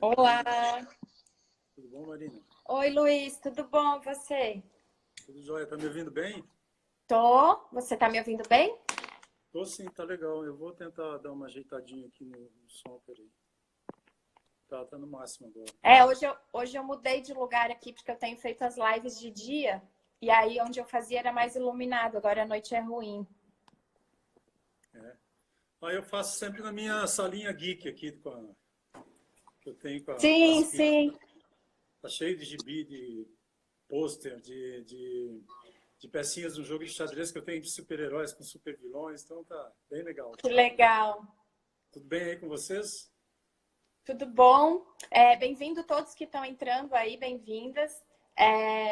Olá! Tudo bom, Marina? Oi, Luiz, tudo bom? Você? Tudo jóia? Tá me ouvindo bem? Tô. Você tá me ouvindo bem? Tô sim, tá legal. Eu vou tentar dar uma ajeitadinha aqui no som, peraí. Tá no máximo agora. Hoje eu mudei de lugar aqui porque eu tenho feito as lives de dia e aí onde eu fazia era mais iluminado, agora a noite é ruim. É. Aí eu faço sempre na minha salinha geek aqui, que eu tenho com Sim, as pilhas. sim. Tá cheio de gibi, de pôster, de pecinhas do jogo de xadrez que eu tenho de super-heróis com super-vilões, então tá bem legal. Que legal. Tudo bem aí com vocês? Tudo bom? Bem-vindo todos que estão entrando aí, bem-vindas.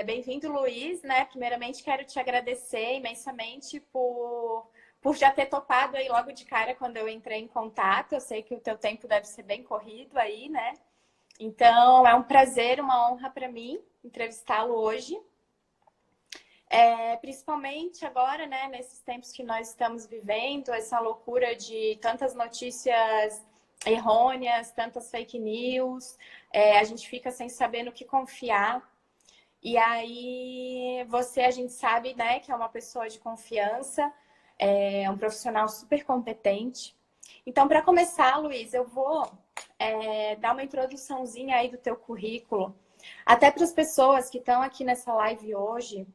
Bem-vindo, Luiz, né? Primeiramente, quero te agradecer imensamente por já ter topado aí logo de cara quando eu entrei em contato. Eu sei que o teu tempo deve ser bem corrido aí, né? Então, é um prazer, uma honra para mim entrevistá-lo hoje. Principalmente agora, né, nesses tempos que nós estamos vivendo, essa loucura de tantas notícias errôneas, tantas fake news, a gente fica sem saber no que confiar. E aí, você, a gente sabe, né, que é uma pessoa de confiança, é um profissional super competente. Então, para começar, Luiz, eu vou dar uma introduçãozinha aí do teu currículo, até para as pessoas que estão aqui nessa live hoje,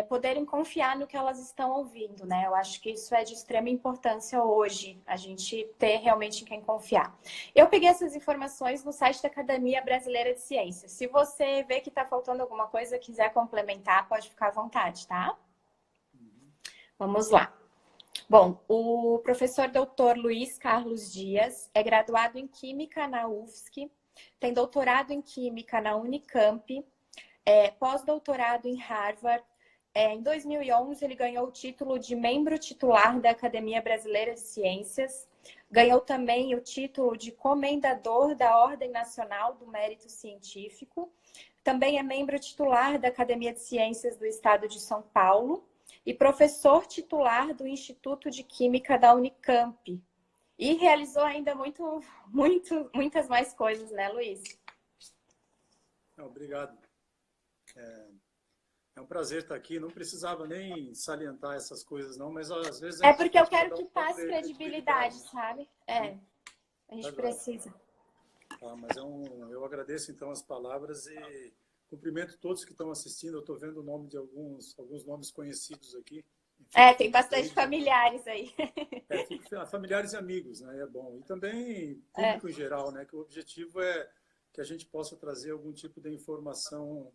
poderem confiar no que elas estão ouvindo, né? Eu acho que isso é de extrema importância hoje, a gente ter realmente em quem confiar. Eu peguei essas informações no site da Academia Brasileira de Ciências. Se você vê que está faltando alguma coisa, quiser complementar, pode ficar à vontade, tá? Vamos lá. Bom, o professor doutor Luiz Carlos Dias é graduado em Química na UFSC, tem doutorado em Química na Unicamp, pós-doutorado em Harvard. Em 2011, ele ganhou o título de membro titular da Academia Brasileira de Ciências. Ganhou também o título de comendador da Ordem Nacional do Mérito Científico. Também é membro titular da Academia de Ciências do Estado de São Paulo e professor titular do Instituto de Química da Unicamp. E realizou ainda muitas mais coisas, né, Luiz? Obrigado. É um prazer estar aqui. Não precisava nem salientar essas coisas, não, mas às vezes é É porque eu importante para quero dar que um pouco passe de credibilidade, credibilidade, né? sabe? A Tá gente joia. precisa. Tá, mas eu agradeço então as palavras e cumprimento todos que estão assistindo. Eu estou vendo o nome de alguns nomes conhecidos aqui. Tem bastante familiares aí. Fico familiares e amigos, né? É bom. E também É, público em geral, né? Que o objetivo é que a gente possa trazer algum tipo de informação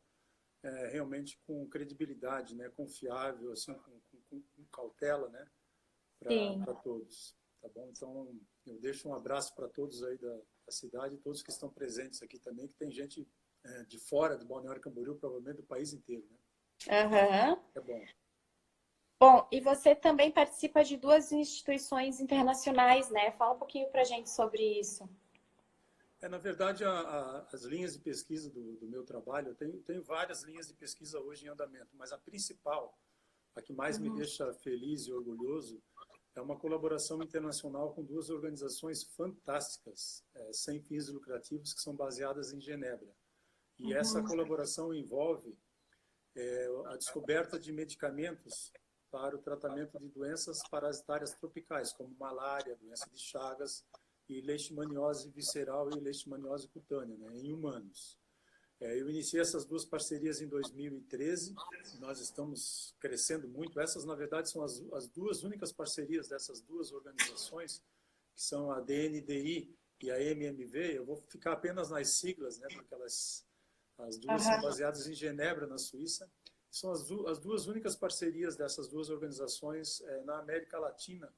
realmente com credibilidade, né? Confiável, assim, com cautela, né? sim. Para todos, tá bom? Então, eu deixo um abraço para todos aí da cidade, todos que estão presentes aqui também, que tem gente de fora de Balneário Camboriú, provavelmente do país inteiro, né? Aham. É bom. Bom, e você também participa de duas instituições internacionais, né? Fala um pouquinho pra gente sobre isso. Na verdade, as linhas de pesquisa do meu trabalho, eu tenho várias linhas de pesquisa hoje em andamento, mas a principal, a que mais me deixa feliz e orgulhoso, é uma colaboração internacional com duas organizações fantásticas, sem fins lucrativos, que são baseadas em Genebra. E essa colaboração envolve a descoberta de medicamentos para o tratamento de doenças parasitárias tropicais, como malária, doença de Chagas e leishmaniose visceral e leishmaniose cutânea, né, em humanos. Eu iniciei essas duas parcerias em 2013, nós estamos crescendo muito. Essas, na verdade, são as duas únicas parcerias dessas duas organizações, que são a DNDi e a MMV. Eu vou ficar apenas nas siglas, né, porque as duas são baseadas em Genebra, na Suíça. São as duas únicas parcerias dessas duas organizações na América Latina.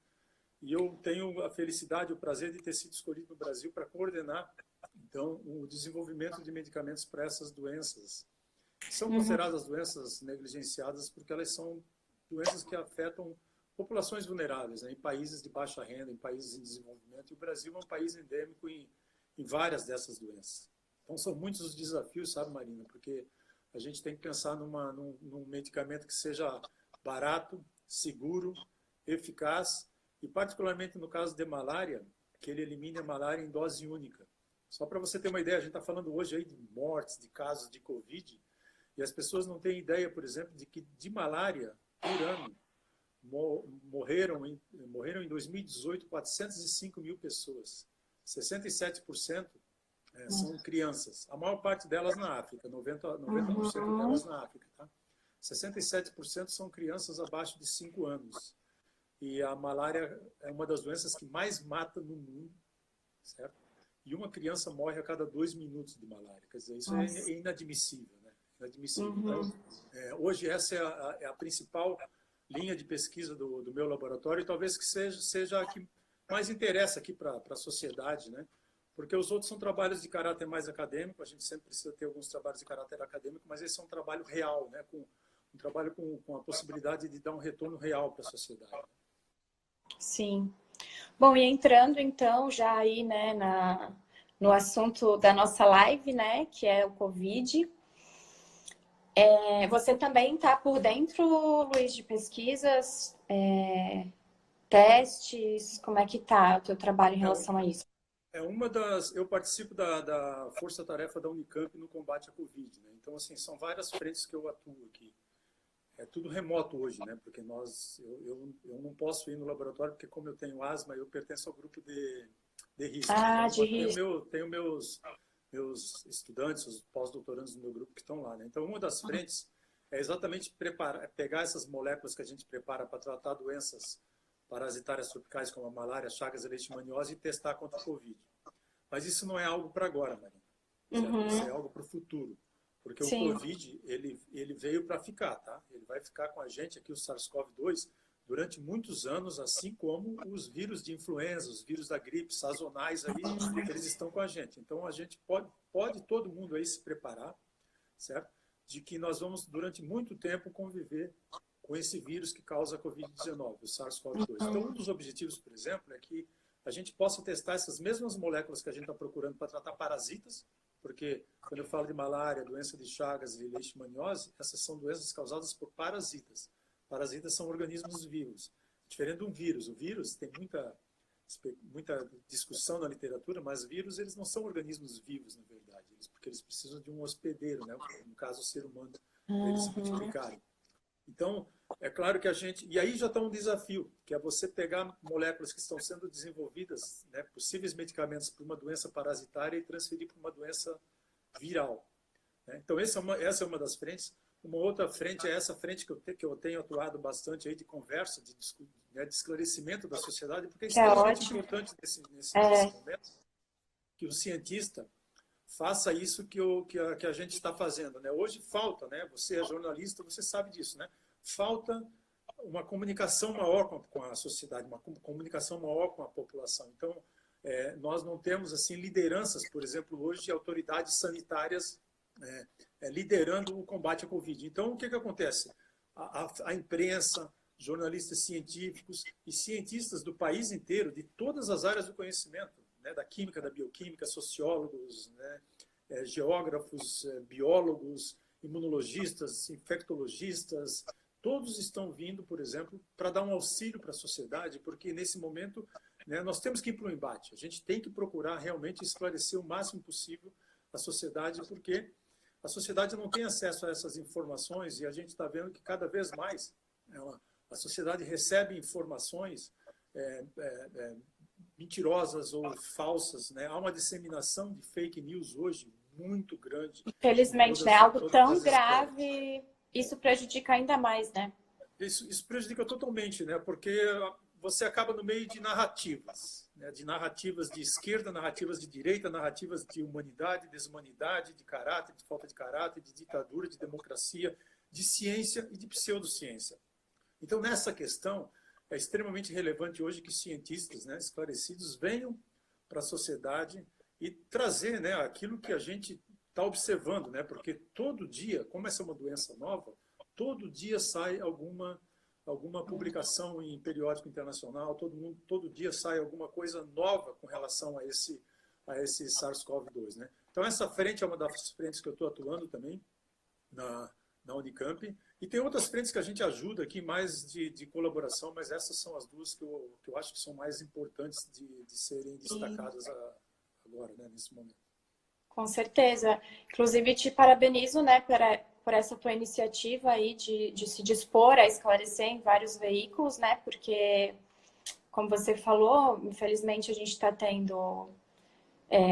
E eu tenho a felicidade, o prazer de ter sido escolhido no Brasil para coordenar, então, o desenvolvimento de medicamentos para essas doenças. São consideradas doenças negligenciadas porque elas são doenças que afetam populações vulneráveis, né, em países de baixa renda, em países em desenvolvimento. E o Brasil é um país endêmico em várias dessas doenças. Então, são muitos os desafios, sabe, Marina? Porque a gente tem que pensar num medicamento que seja barato, seguro, eficaz e, particularmente no caso de malária, que ele elimine a malária em dose única. Só para você ter uma ideia, a gente está falando hoje aí de mortes, de casos de Covid, e as pessoas não têm ideia, por exemplo, de que de malária, por ano, morreram em 2018 405 mil pessoas. 67% são crianças. A maior parte delas na África, 90% delas na África. Tá? 67% são crianças abaixo de 5 anos. E a malária é uma das doenças que mais mata no mundo, certo? E uma criança morre a cada 2 minutos de malária. Quer dizer, isso é inadmissível, né? Inadmissível. Então, hoje essa é a principal linha de pesquisa do meu laboratório, e talvez que seja a que mais interessa aqui para a sociedade, né? Porque os outros são trabalhos de caráter mais acadêmico, a gente sempre precisa ter alguns trabalhos de caráter acadêmico, mas esse é um trabalho real, né? Um trabalho com a possibilidade de dar um retorno real para a sociedade. Sim. Bom, e entrando então já aí, né, no assunto da nossa live, né, que é o Covid. Você também está por dentro, Luiz, de pesquisas, testes? Como é que está o teu trabalho em relação a isso? Eu participo da força-tarefa da Unicamp no combate à Covid, né? Então, assim, são várias frentes que eu atuo aqui. É tudo remoto hoje, né? Porque eu não posso ir no laboratório, porque como eu tenho asma, eu pertenço ao grupo de risco. Ah, então, de risco. tenho meus estudantes, os pós-doutorandos do meu grupo que estão lá, né? Então, uma das frentes é exatamente pegar essas moléculas que a gente prepara para tratar doenças parasitárias tropicais como a malária, chagas e leishmaniose e testar contra o Covid. Mas isso não é algo para agora, Marina. Isso é algo para o futuro. Porque Sim. o Covid, ele veio para ficar, tá? Ele vai ficar com a gente aqui, o SARS-CoV-2, durante muitos anos, assim como os vírus de influenza, os vírus da gripe sazonais aí, eles estão com a gente. Então, a gente pode todo mundo aí se preparar, certo? De que nós vamos, durante muito tempo, conviver com esse vírus que causa a Covid-19, o SARS-CoV-2. Então, um dos objetivos, por exemplo, é que a gente possa testar essas mesmas moléculas que a gente está procurando para tratar parasitas, porque quando eu falo de malária, doença de Chagas e leishmaniose, essas são doenças causadas por parasitas. Parasitas são organismos vivos. Diferente de um vírus. O vírus tem muita discussão na literatura, mas vírus eles não são organismos vivos, na verdade, porque eles precisam de um hospedeiro, né? No caso, o ser humano, para eles se multiplicarem. Então, é claro que a gente... E aí já está um desafio, que é você pegar moléculas que estão sendo desenvolvidas, né, possíveis medicamentos para uma doença parasitária e transferir para uma doença viral. Né? Então, essa é uma das frentes. Uma outra frente é essa frente que eu tenho atuado bastante aí de conversa, de esclarecimento da sociedade, porque é extremamente importante nesse momento que o cientista faça isso que a gente está fazendo, né? Hoje falta, né? Você é jornalista, você sabe disso, né? Falta uma comunicação maior com a sociedade, uma comunicação maior com a população. Então, nós não temos assim lideranças, por exemplo, hoje de autoridades sanitárias liderando o combate à Covid. Então, o que acontece? A imprensa, jornalistas científicos e cientistas do país inteiro, de todas as áreas do conhecimento, né, da química, da bioquímica, sociólogos, né, geógrafos, biólogos, imunologistas, infectologistas, todos estão vindo, por exemplo, para dar um auxílio para a sociedade, porque nesse momento, né, nós temos que ir para o embate. A gente tem que procurar realmente esclarecer o máximo possível a sociedade, porque a sociedade não tem acesso a essas informações e a gente está vendo que cada vez mais a sociedade recebe informações mentirosas ou falsas, né? Há uma disseminação de fake news hoje muito grande. Infelizmente, né? Algo tão grave, isso prejudica ainda mais, né? Isso prejudica totalmente, né? Porque você acaba no meio de narrativas, né? De narrativas de esquerda, narrativas de direita, narrativas de humanidade, desumanidade, de caráter, de falta de caráter, de ditadura, de democracia, de ciência e de pseudociência. Então, nessa questão, é extremamente relevante hoje que cientistas, né, esclarecidos venham para a sociedade e trazer, né, aquilo que a gente está observando, né, porque todo dia, como essa é uma doença nova, todo dia sai alguma publicação em periódico internacional, todo dia sai alguma coisa nova com relação a esse SARS-CoV-2. Né? Então, essa frente é uma das frentes que eu estou atuando também na Unicamp. E tem outras frentes que a gente ajuda aqui, mais de colaboração, mas essas são as duas que eu acho que são mais importantes de serem destacadas agora, né, nesse momento. Com certeza. Inclusive, te parabenizo, né, por essa tua iniciativa aí de se dispor a esclarecer em vários veículos, né, porque, como você falou, infelizmente a gente está tendo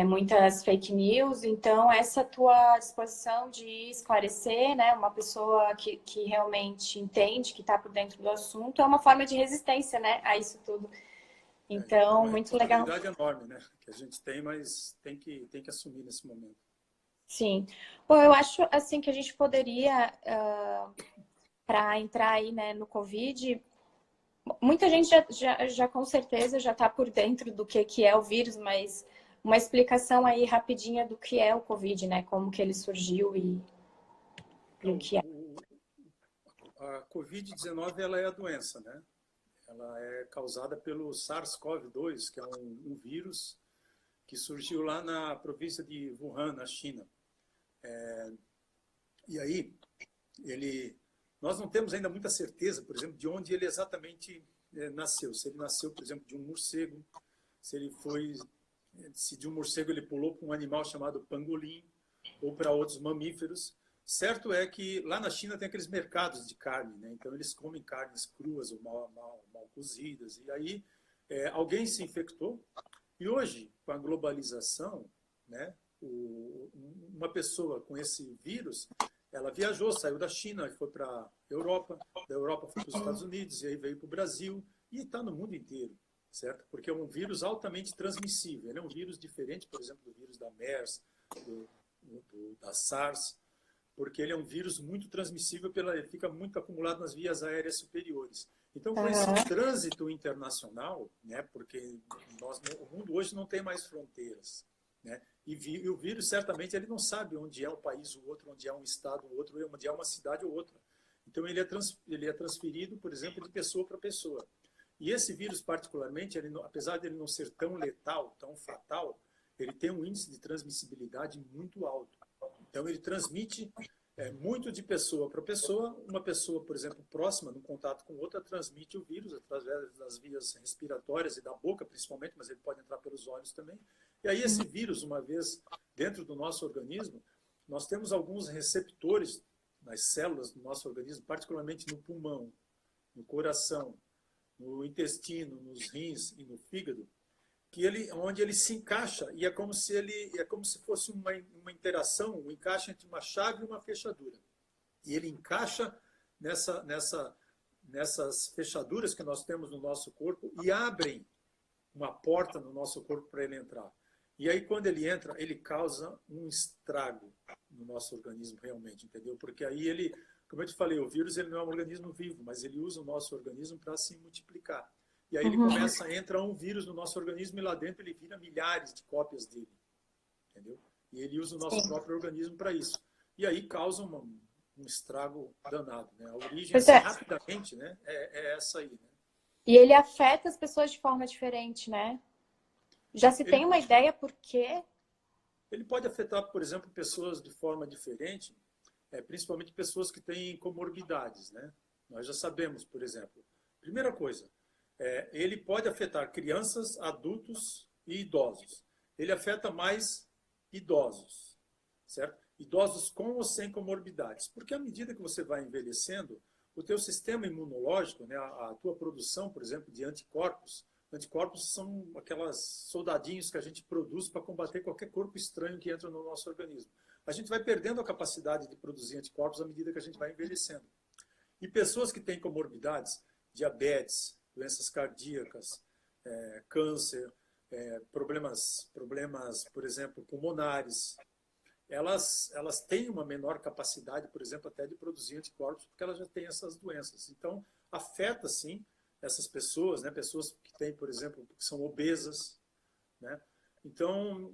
muitas fake news, então essa tua disposição de esclarecer, né, uma pessoa que realmente entende, que está por dentro do assunto, é uma forma de resistência, né, a isso tudo. É Então, uma muito legal. responsabilidade enorme, né, que a gente tem, mas tem que assumir nesse momento. Sim. Bom, eu acho assim que a gente poderia, para entrar aí, né, no Covid, muita gente já com certeza já está por dentro do que é o vírus, mas uma explicação aí rapidinha do que é o Covid, né? Como que ele surgiu e o que é. A Covid-19 ela é a doença, né? Ela é causada pelo SARS-CoV-2, que é um vírus que surgiu lá na província de Wuhan, na China. E aí, nós não temos ainda muita certeza, por exemplo, de onde ele exatamente nasceu. Se ele nasceu, por exemplo, de um morcego, se de um morcego ele pulou para um animal chamado pangolim, ou para outros mamíferos. Certo é que lá na China tem aqueles mercados de carne, né? Então eles comem carnes cruas ou mal cozidas. E aí alguém se infectou. E hoje, com a globalização, né, uma pessoa com esse vírus, ela viajou, saiu da China e foi para a Europa, da Europa foi para os Estados Unidos, e aí veio para o Brasil, e está no mundo inteiro, certo? Porque é um vírus altamente transmissível. Ele é um vírus diferente, por exemplo, do vírus da MERS, da SARS, porque ele é um vírus muito transmissível, ele fica muito acumulado nas vias aéreas superiores. Então, com esse trânsito internacional, né, porque o mundo hoje não tem mais fronteiras, né, e o vírus, certamente, ele não sabe onde é um país ou outro, onde é um estado ou outro, onde é uma cidade ou outra. Então, ele é transferido, por exemplo, de pessoa para pessoa. E esse vírus, particularmente, apesar de ele não ser tão letal, tão fatal, ele tem um índice de transmissibilidade muito alto. Então, ele transmite muito de pessoa para pessoa. Uma pessoa, por exemplo, próxima, no contato com outra, transmite o vírus através das vias respiratórias e da boca, principalmente, mas ele pode entrar pelos olhos também. E aí, esse vírus, uma vez dentro do nosso organismo, nós temos alguns receptores nas células do nosso organismo, particularmente no pulmão, no coração, no intestino, nos rins e no fígado, onde ele se encaixa, e é como se fosse uma interação, um encaixe entre uma chave e uma fechadura. E ele encaixa nessas fechaduras que nós temos no nosso corpo e abrem uma porta no nosso corpo para ele entrar. E aí, quando ele entra, ele causa um estrago no nosso organismo, realmente, entendeu? Porque aí como eu te falei, o vírus ele não é um organismo vivo, mas ele usa o nosso organismo para se multiplicar. E aí entra um vírus no nosso organismo e lá dentro ele vira milhares de cópias dele, entendeu? E ele usa o nosso próprio organismo para isso. E aí causa um estrago danado, né? A origem, assim, rapidamente, né, é essa aí, né? E ele afeta as pessoas de forma diferente, né? Já se tem uma ideia por quê? Ele pode afetar, por exemplo, pessoas de forma diferente, principalmente pessoas que têm comorbidades, né? Nós já sabemos, por exemplo, primeira coisa, ele pode afetar crianças, adultos e idosos. Ele afeta mais idosos, certo? Idosos com ou sem comorbidades. Porque à medida que você vai envelhecendo, o teu sistema imunológico, né, a tua produção, por exemplo, de anticorpos são aquelas soldadinhos que a gente produz para combater qualquer corpo estranho que entra no nosso organismo. A gente vai perdendo a capacidade de produzir anticorpos à medida que a gente vai envelhecendo. E pessoas que têm comorbidades, diabetes, doenças cardíacas, câncer, problemas, por exemplo, pulmonares, elas têm uma menor capacidade, por exemplo, até de produzir anticorpos, porque elas já têm essas doenças. Então, afeta, sim, essas pessoas, né? Pessoas que têm, por exemplo, que são obesas, né? Então,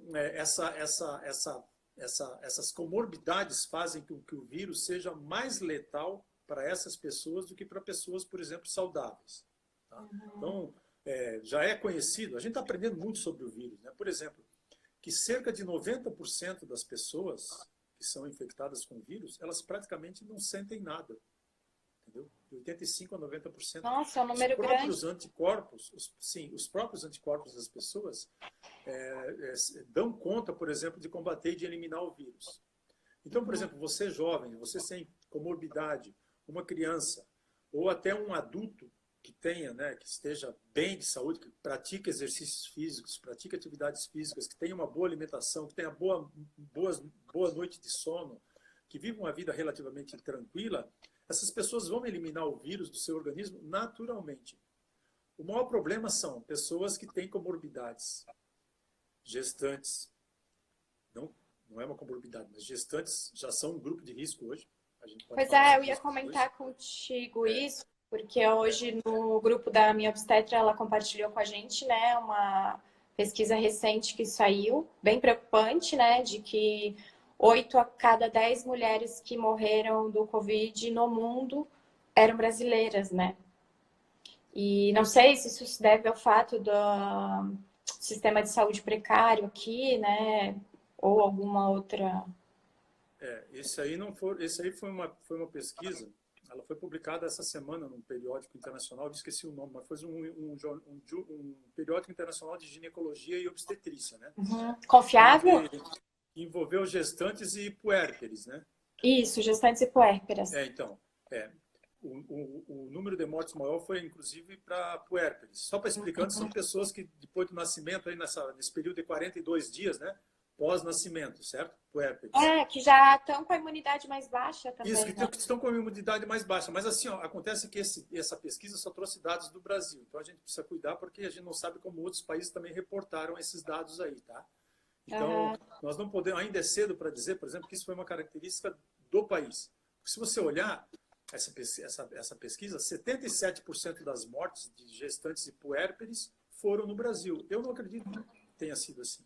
essas comorbidades fazem com que o vírus seja mais letal para essas pessoas do que para pessoas, por exemplo, saudáveis. Tá? Então, já é conhecido, a gente está aprendendo muito sobre o vírus, né? Por exemplo, que cerca de 90% das pessoas que são infectadas com vírus, elas praticamente não sentem nada. entendeu? De 85% a 90%. Nossa, é um Os número próprios grande. anticorpos, os próprios anticorpos das pessoas dão conta, por exemplo, de combater e de eliminar o vírus. Então, por exemplo, você jovem, você sem comorbidade, uma criança, ou até um adulto que tenha, né, que esteja bem de saúde, que pratique exercícios físicos, pratique atividades físicas, que tenha uma boa alimentação, que tenha boa noite de sono, que viva uma vida relativamente tranquila, essas pessoas vão eliminar o vírus do seu organismo naturalmente. O maior problema são pessoas que têm comorbidades, gestantes, não é uma comorbidade, mas gestantes já são um grupo de risco hoje. A gente pode Pois falar é, eu sobre ia isso comentar depois. contigo isso, porque hoje no grupo da minha obstetra ela compartilhou com a gente, né, uma pesquisa recente que saiu, bem preocupante, né, de que 8 a cada 10 mulheres que morreram do Covid no mundo eram brasileiras, né? E não sei se isso se deve ao fato do sistema de saúde precário aqui, né, ou alguma outra. Esse aí foi uma pesquisa, ela foi publicada essa semana num periódico internacional, eu esqueci o nome, mas foi um periódico internacional de ginecologia e obstetrícia, né? Confiável? Que envolveu gestantes e puérperes, né? Isso, gestantes e puérperas. Então, o número de mortes maior foi, inclusive, para puérperes. Só para explicando, são pessoas que, depois do nascimento, aí nesse período de 42 dias, né? Pós-nascimento, certo? Puérperes. Que já estão com a imunidade mais baixa também. Isso, né? que estão com a imunidade mais baixa. Mas, assim, ó, acontece que essa pesquisa só trouxe dados do Brasil. Então, a gente precisa cuidar, porque a gente não sabe como outros países também reportaram esses dados aí, tá? Então, nós não podemos, ainda é cedo para dizer, por exemplo, que isso foi uma característica do país. Porque se você olhar essa pesquisa, 77% das mortes de gestantes e puérperes foram no Brasil. Eu não acredito que tenha sido assim.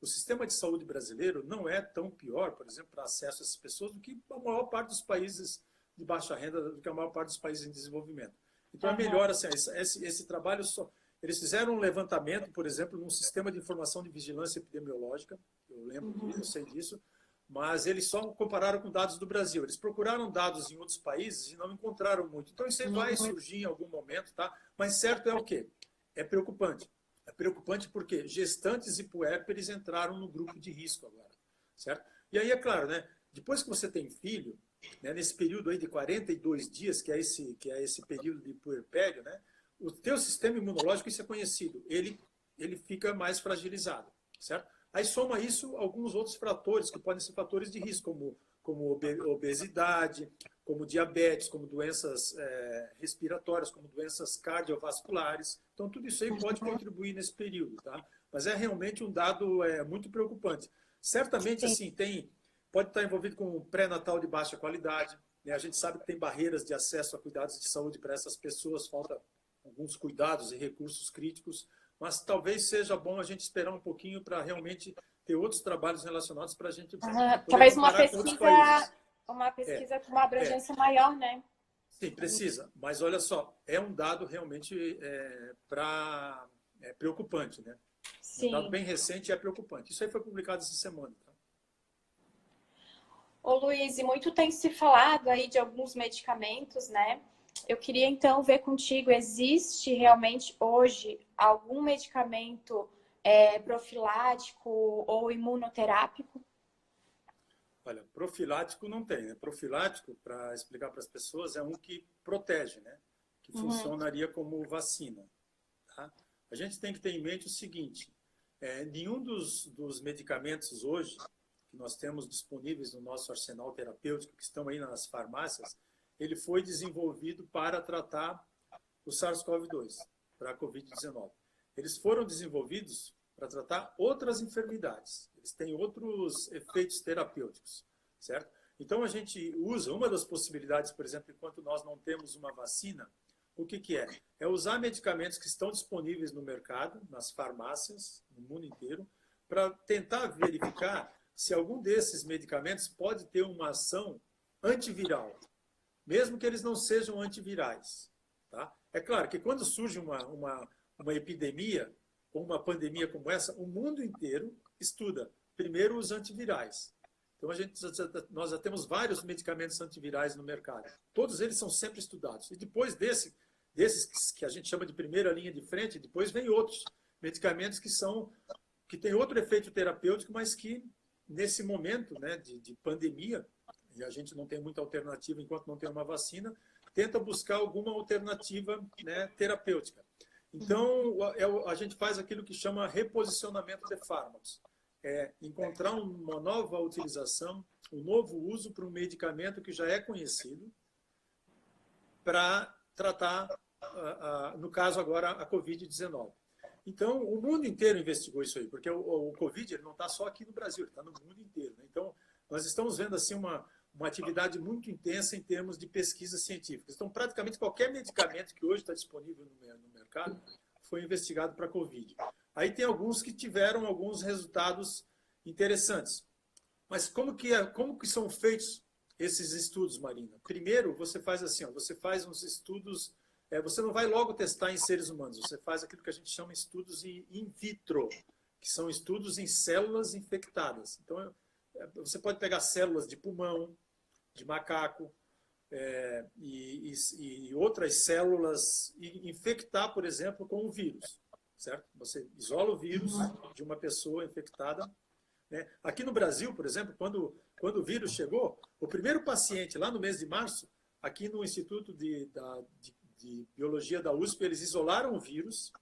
O sistema de saúde brasileiro não é tão pior, por exemplo, para acesso a essas pessoas, do que a maior parte dos países de baixa renda, do que a maior parte dos países em desenvolvimento. Então, é melhor, assim, esse trabalho só... Eles fizeram um levantamento, por exemplo, num sistema de informação de vigilância epidemiológica, eu lembro, eu sei disso, mas eles só compararam com dados do Brasil. Eles procuraram dados em outros países e não encontraram muito. Então, isso aí vai surgir em algum momento, tá? Mas certo é o quê? É preocupante. É preocupante porque gestantes e puérperes entraram no grupo de risco agora, certo? E aí, é claro, né? Depois que você tem filho, né, nesse período aí de 42 dias, que é esse período de puerpério, né? O teu sistema imunológico, isso é conhecido, ele fica mais fragilizado, certo? Aí soma isso alguns outros fatores, que podem ser fatores de risco, como obesidade, como diabetes, como doenças respiratórias, como doenças cardiovasculares. Então, tudo isso aí pode contribuir nesse período, tá? Mas é realmente um dado muito preocupante. Certamente, assim, pode estar envolvido com um pré-natal de baixa qualidade, né? A gente sabe que tem barreiras de acesso a cuidados de saúde para essas pessoas, falta alguns cuidados e recursos críticos, mas talvez seja bom a gente esperar um pouquinho para realmente ter outros trabalhos relacionados para a gente poder talvez comparar com outros países. Uma pesquisa com uma abrangência maior, né? Sim, precisa. Mas olha só, é um dado realmente preocupante, né? Sim. Um dado bem recente e é preocupante. Isso aí foi publicado essa semana. Tá? Ô Luiz, e muito tem se falado aí de alguns medicamentos, né? Eu queria então ver contigo, existe realmente hoje algum medicamento profilático ou imunoterápico? Olha, profilático não tem, né? Profilático, para explicar para as pessoas, é um que protege, né? Que funcionaria como vacina. Tá? A gente tem que ter em mente o seguinte, nenhum dos medicamentos hoje que nós temos disponíveis no nosso arsenal terapêutico, que estão aí nas farmácias, ele foi desenvolvido para tratar o SARS-CoV-2, para a Covid-19. Eles foram desenvolvidos para tratar outras enfermidades. Eles têm outros efeitos terapêuticos, certo? Então, a gente usa, uma das possibilidades, por exemplo, enquanto nós não temos uma vacina, o que é? É usar medicamentos que estão disponíveis no mercado, nas farmácias, no mundo inteiro, para tentar verificar se algum desses medicamentos pode ter uma ação antiviral, mesmo que eles não sejam antivirais. Tá? É claro que quando surge uma epidemia ou uma pandemia como essa, o mundo inteiro estuda primeiro os antivirais. Então, nós já temos vários medicamentos antivirais no mercado. Todos eles são sempre estudados. E depois desses que a gente chama de primeira linha de frente, depois vem outros medicamentos que têm outro efeito terapêutico, mas que, nesse momento, né, de pandemia, e a gente não tem muita alternativa enquanto não tem uma vacina, tenta buscar alguma alternativa, né, terapêutica. Então, a gente faz aquilo que chama reposicionamento de fármacos. É encontrar uma nova utilização, um novo uso para um medicamento que já é conhecido, para tratar, no caso agora, a Covid-19. Então, o mundo inteiro investigou isso aí, porque o Covid ele não está só aqui no Brasil, ele está no mundo inteiro, né? Então, nós estamos vendo assim uma atividade muito intensa em termos de pesquisas científicas. Então, praticamente qualquer medicamento que hoje está disponível no mercado foi investigado para a Covid. Aí tem alguns que tiveram alguns resultados interessantes. Mas como que são feitos esses estudos, Marina? Primeiro, você faz assim, você faz uns estudos, você não vai logo testar em seres humanos, você faz aquilo que a gente chama de estudos in vitro, que são estudos em células infectadas. Então, você pode pegar células de pulmão, de macaco, e outras células e infectar, por exemplo, com um vírus, certo? Você isola o vírus de uma pessoa infectada, né? Aqui no Brasil, por exemplo, quando o vírus chegou, o primeiro paciente, lá no mês de março, aqui no Instituto de Biologia da USP, eles isolaram o vírus.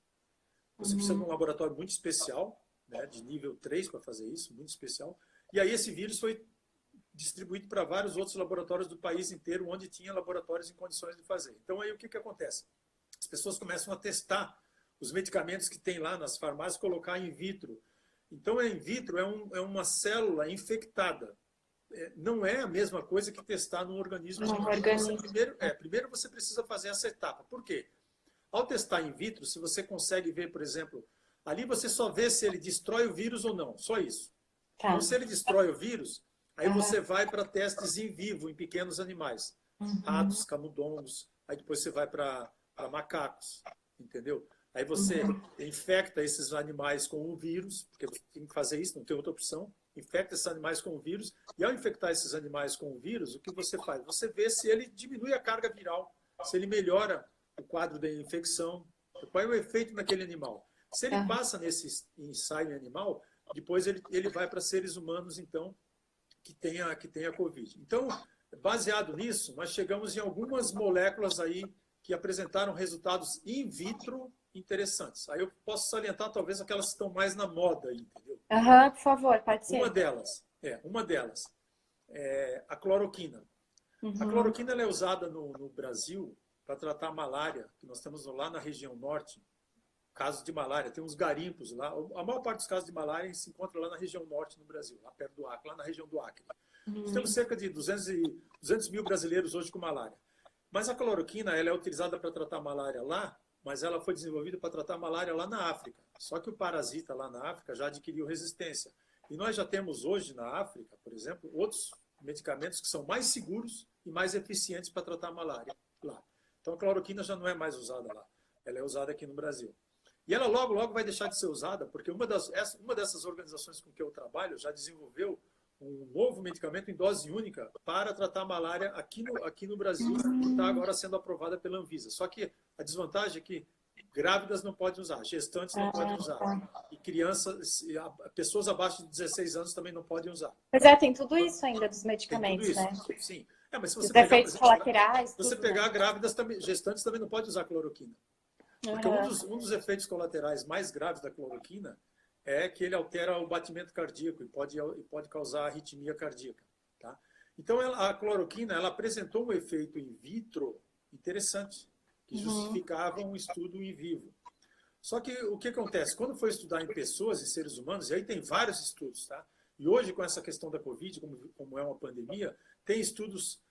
Você precisa de um laboratório muito especial, né, de nível 3 para fazer isso, muito especial. E aí esse vírus foi distribuído para vários outros laboratórios do país inteiro, onde tinha laboratórios em condições de fazer. Então, aí o que acontece? As pessoas começam a testar os medicamentos que tem lá nas farmácias, colocar in vitro. Então, in vitro é uma célula infectada. Não é a mesma coisa que testar no organismo. Primeiro você precisa fazer essa etapa. Por quê? Ao testar in vitro, se você consegue ver, por exemplo, ali você só vê se ele destrói o vírus ou não, só isso. Tá. Então, se ele destrói o vírus, aí você vai para testes em vivo, em pequenos animais. Ratos, camundongos, aí depois você vai para macacos, entendeu? Aí você infecta esses animais com o vírus, porque você tem que fazer isso, não tem outra opção. Infecta esses animais com o vírus, e ao infectar esses animais com o vírus, o que você faz? Você vê se ele diminui a carga viral, se ele melhora o quadro da infecção, qual é o efeito naquele animal. Se ele passa nesse ensaio animal, depois ele vai para seres humanos, então, que tenha a Covid. Então, baseado nisso, nós chegamos em algumas moléculas aí que apresentaram resultados in vitro interessantes. Aí eu posso salientar talvez aquelas que estão mais na moda aí, entendeu? Por favor, pode ser. Uma delas é a cloroquina. A cloroquina ela é usada no Brasil para tratar a malária, que nós temos lá na região norte, casos de malária, tem uns garimpos lá. A maior parte dos casos de malária se encontra lá na região norte no Brasil, lá perto do Acre, lá na região do Acre. Nós temos cerca de 200 mil brasileiros hoje com malária. Mas a cloroquina ela é utilizada para tratar malária lá, mas ela foi desenvolvida para tratar malária lá na África. Só que o parasita lá na África já adquiriu resistência. E nós já temos hoje na África, por exemplo, outros medicamentos que são mais seguros e mais eficientes para tratar a malária lá. Então a cloroquina já não é mais usada lá. Ela é usada aqui no Brasil. E ela logo, logo vai deixar de ser usada, porque uma dessas organizações com que eu trabalho já desenvolveu um novo medicamento em dose única para tratar a malária aqui no Brasil, que está agora sendo aprovada pela Anvisa. Só que a desvantagem é que grávidas não podem usar, gestantes não podem usar, e crianças, pessoas abaixo de 16 anos também não podem usar. Pois tem tudo isso ainda dos medicamentos, tem tudo né? Isso, sim. Mas se você os pegar, efeitos colaterais, se você pegar grávidas, gestantes também não pode usar cloroquina. Porque um dos efeitos colaterais mais graves da cloroquina é que ele altera o batimento cardíaco e pode causar arritmia cardíaca. Tá? Então, a cloroquina ela apresentou um efeito in vitro interessante, que justificava um estudo em vivo. Só que o que acontece? Quando foi estudar em pessoas e seres humanos, e aí tem vários estudos, tá? E hoje, com essa questão da Covid, como é uma pandemia, tem estudos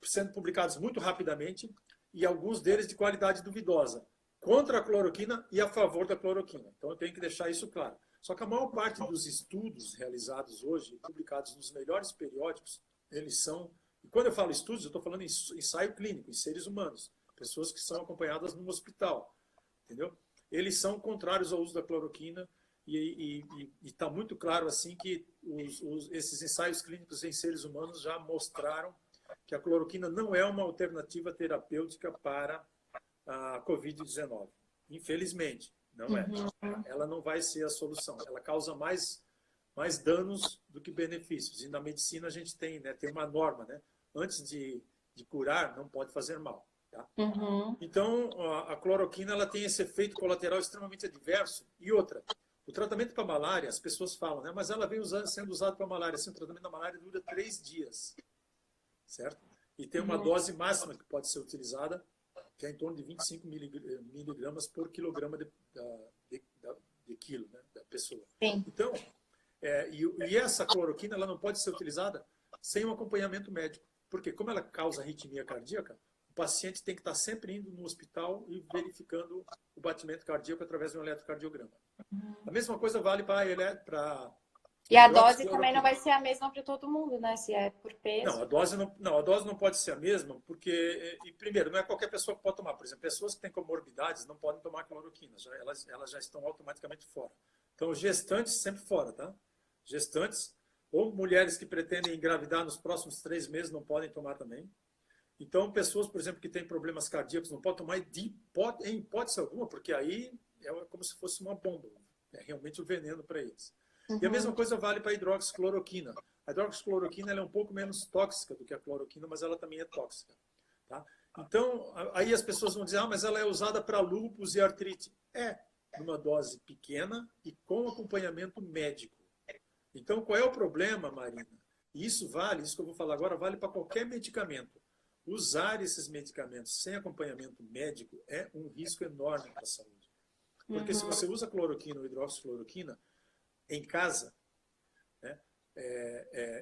sendo publicados muito rapidamente, e alguns deles de qualidade duvidosa, contra a cloroquina e a favor da cloroquina. Então, eu tenho que deixar isso claro. Só que a maior parte dos estudos realizados hoje, publicados nos melhores periódicos, eles são... E quando eu falo estudos, eu estou falando em ensaio clínico, em seres humanos, pessoas que são acompanhadas num hospital, entendeu? Eles são contrários ao uso da cloroquina e está muito claro assim que esses ensaios clínicos em seres humanos já mostraram que a cloroquina não é uma alternativa terapêutica para a Covid-19. Infelizmente, não é. Ela não vai ser a solução. Ela causa mais danos do que benefícios. E na medicina a gente tem, né, tem uma norma, né? Antes de curar, não pode fazer mal. Tá? Então, a cloroquina ela tem esse efeito colateral extremamente adverso. E outra, o tratamento para malária, as pessoas falam, né? Mas ela vem sendo usada para malária. Assim, o tratamento da malária dura 3 dias. Certo? E tem uma dose máxima que pode ser utilizada, que é em torno de 25 miligramas por quilograma de quilo, né, da pessoa. Sim. Então, e essa cloroquina ela não pode ser utilizada sem um acompanhamento médico. Porque como ela causa arritmia cardíaca, o paciente tem que estar sempre indo no hospital e verificando o batimento cardíaco através de um eletrocardiograma. A mesma coisa vale para e a dose também não vai ser a mesma para todo mundo, né? Se é por peso. Não, a dose não pode ser a mesma, porque, primeiro, não é qualquer pessoa que pode tomar. Por exemplo, pessoas que têm comorbidades não podem tomar cloroquina, elas já estão automaticamente fora. Então, gestantes sempre fora, tá? Gestantes, ou mulheres que pretendem engravidar nos próximos 3 meses não podem tomar também. Então, pessoas, por exemplo, que têm problemas cardíacos não podem tomar em hipótese alguma, porque aí é como se fosse uma bomba. É realmente o veneno para eles. E a mesma coisa vale para a hidroxicloroquina. A hidroxicloroquina ela é um pouco menos tóxica do que a cloroquina, mas ela também é tóxica. Tá? Então, aí as pessoas vão dizer, mas ela é usada para lúpus e artrite. Numa dose pequena e com acompanhamento médico. Então, qual é o problema, Marina? Isso que eu vou falar agora, vale para qualquer medicamento. Usar esses medicamentos sem acompanhamento médico é um risco enorme para a saúde. Porque se você usa cloroquina ou hidroxicloroquina em casa, né,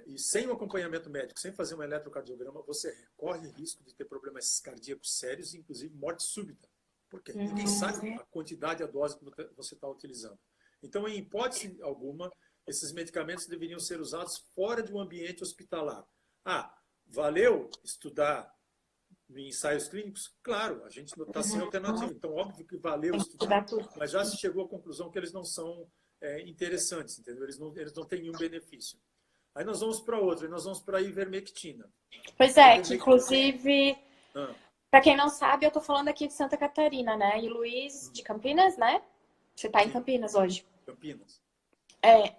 e sem um acompanhamento médico, sem fazer um eletrocardiograma, você corre risco de ter problemas cardíacos sérios, inclusive morte súbita. Porque ninguém sabe a quantidade, a dose que você está utilizando. Então, em hipótese alguma, esses medicamentos deveriam ser usados fora de um ambiente hospitalar. Valeu estudar em ensaios clínicos? Claro, a gente não está sem alternativa. Então, óbvio que valeu estudar, mas já se chegou à conclusão que eles não são interessantes, entendeu? Eles não têm nenhum benefício. Aí nós vamos para outra, nós vamos para a ivermectina. Pois é, que inclusive, para quem não sabe, eu estou falando aqui de Santa Catarina, né? E Luiz de Campinas, né? Você está em Campinas hoje. Campinas.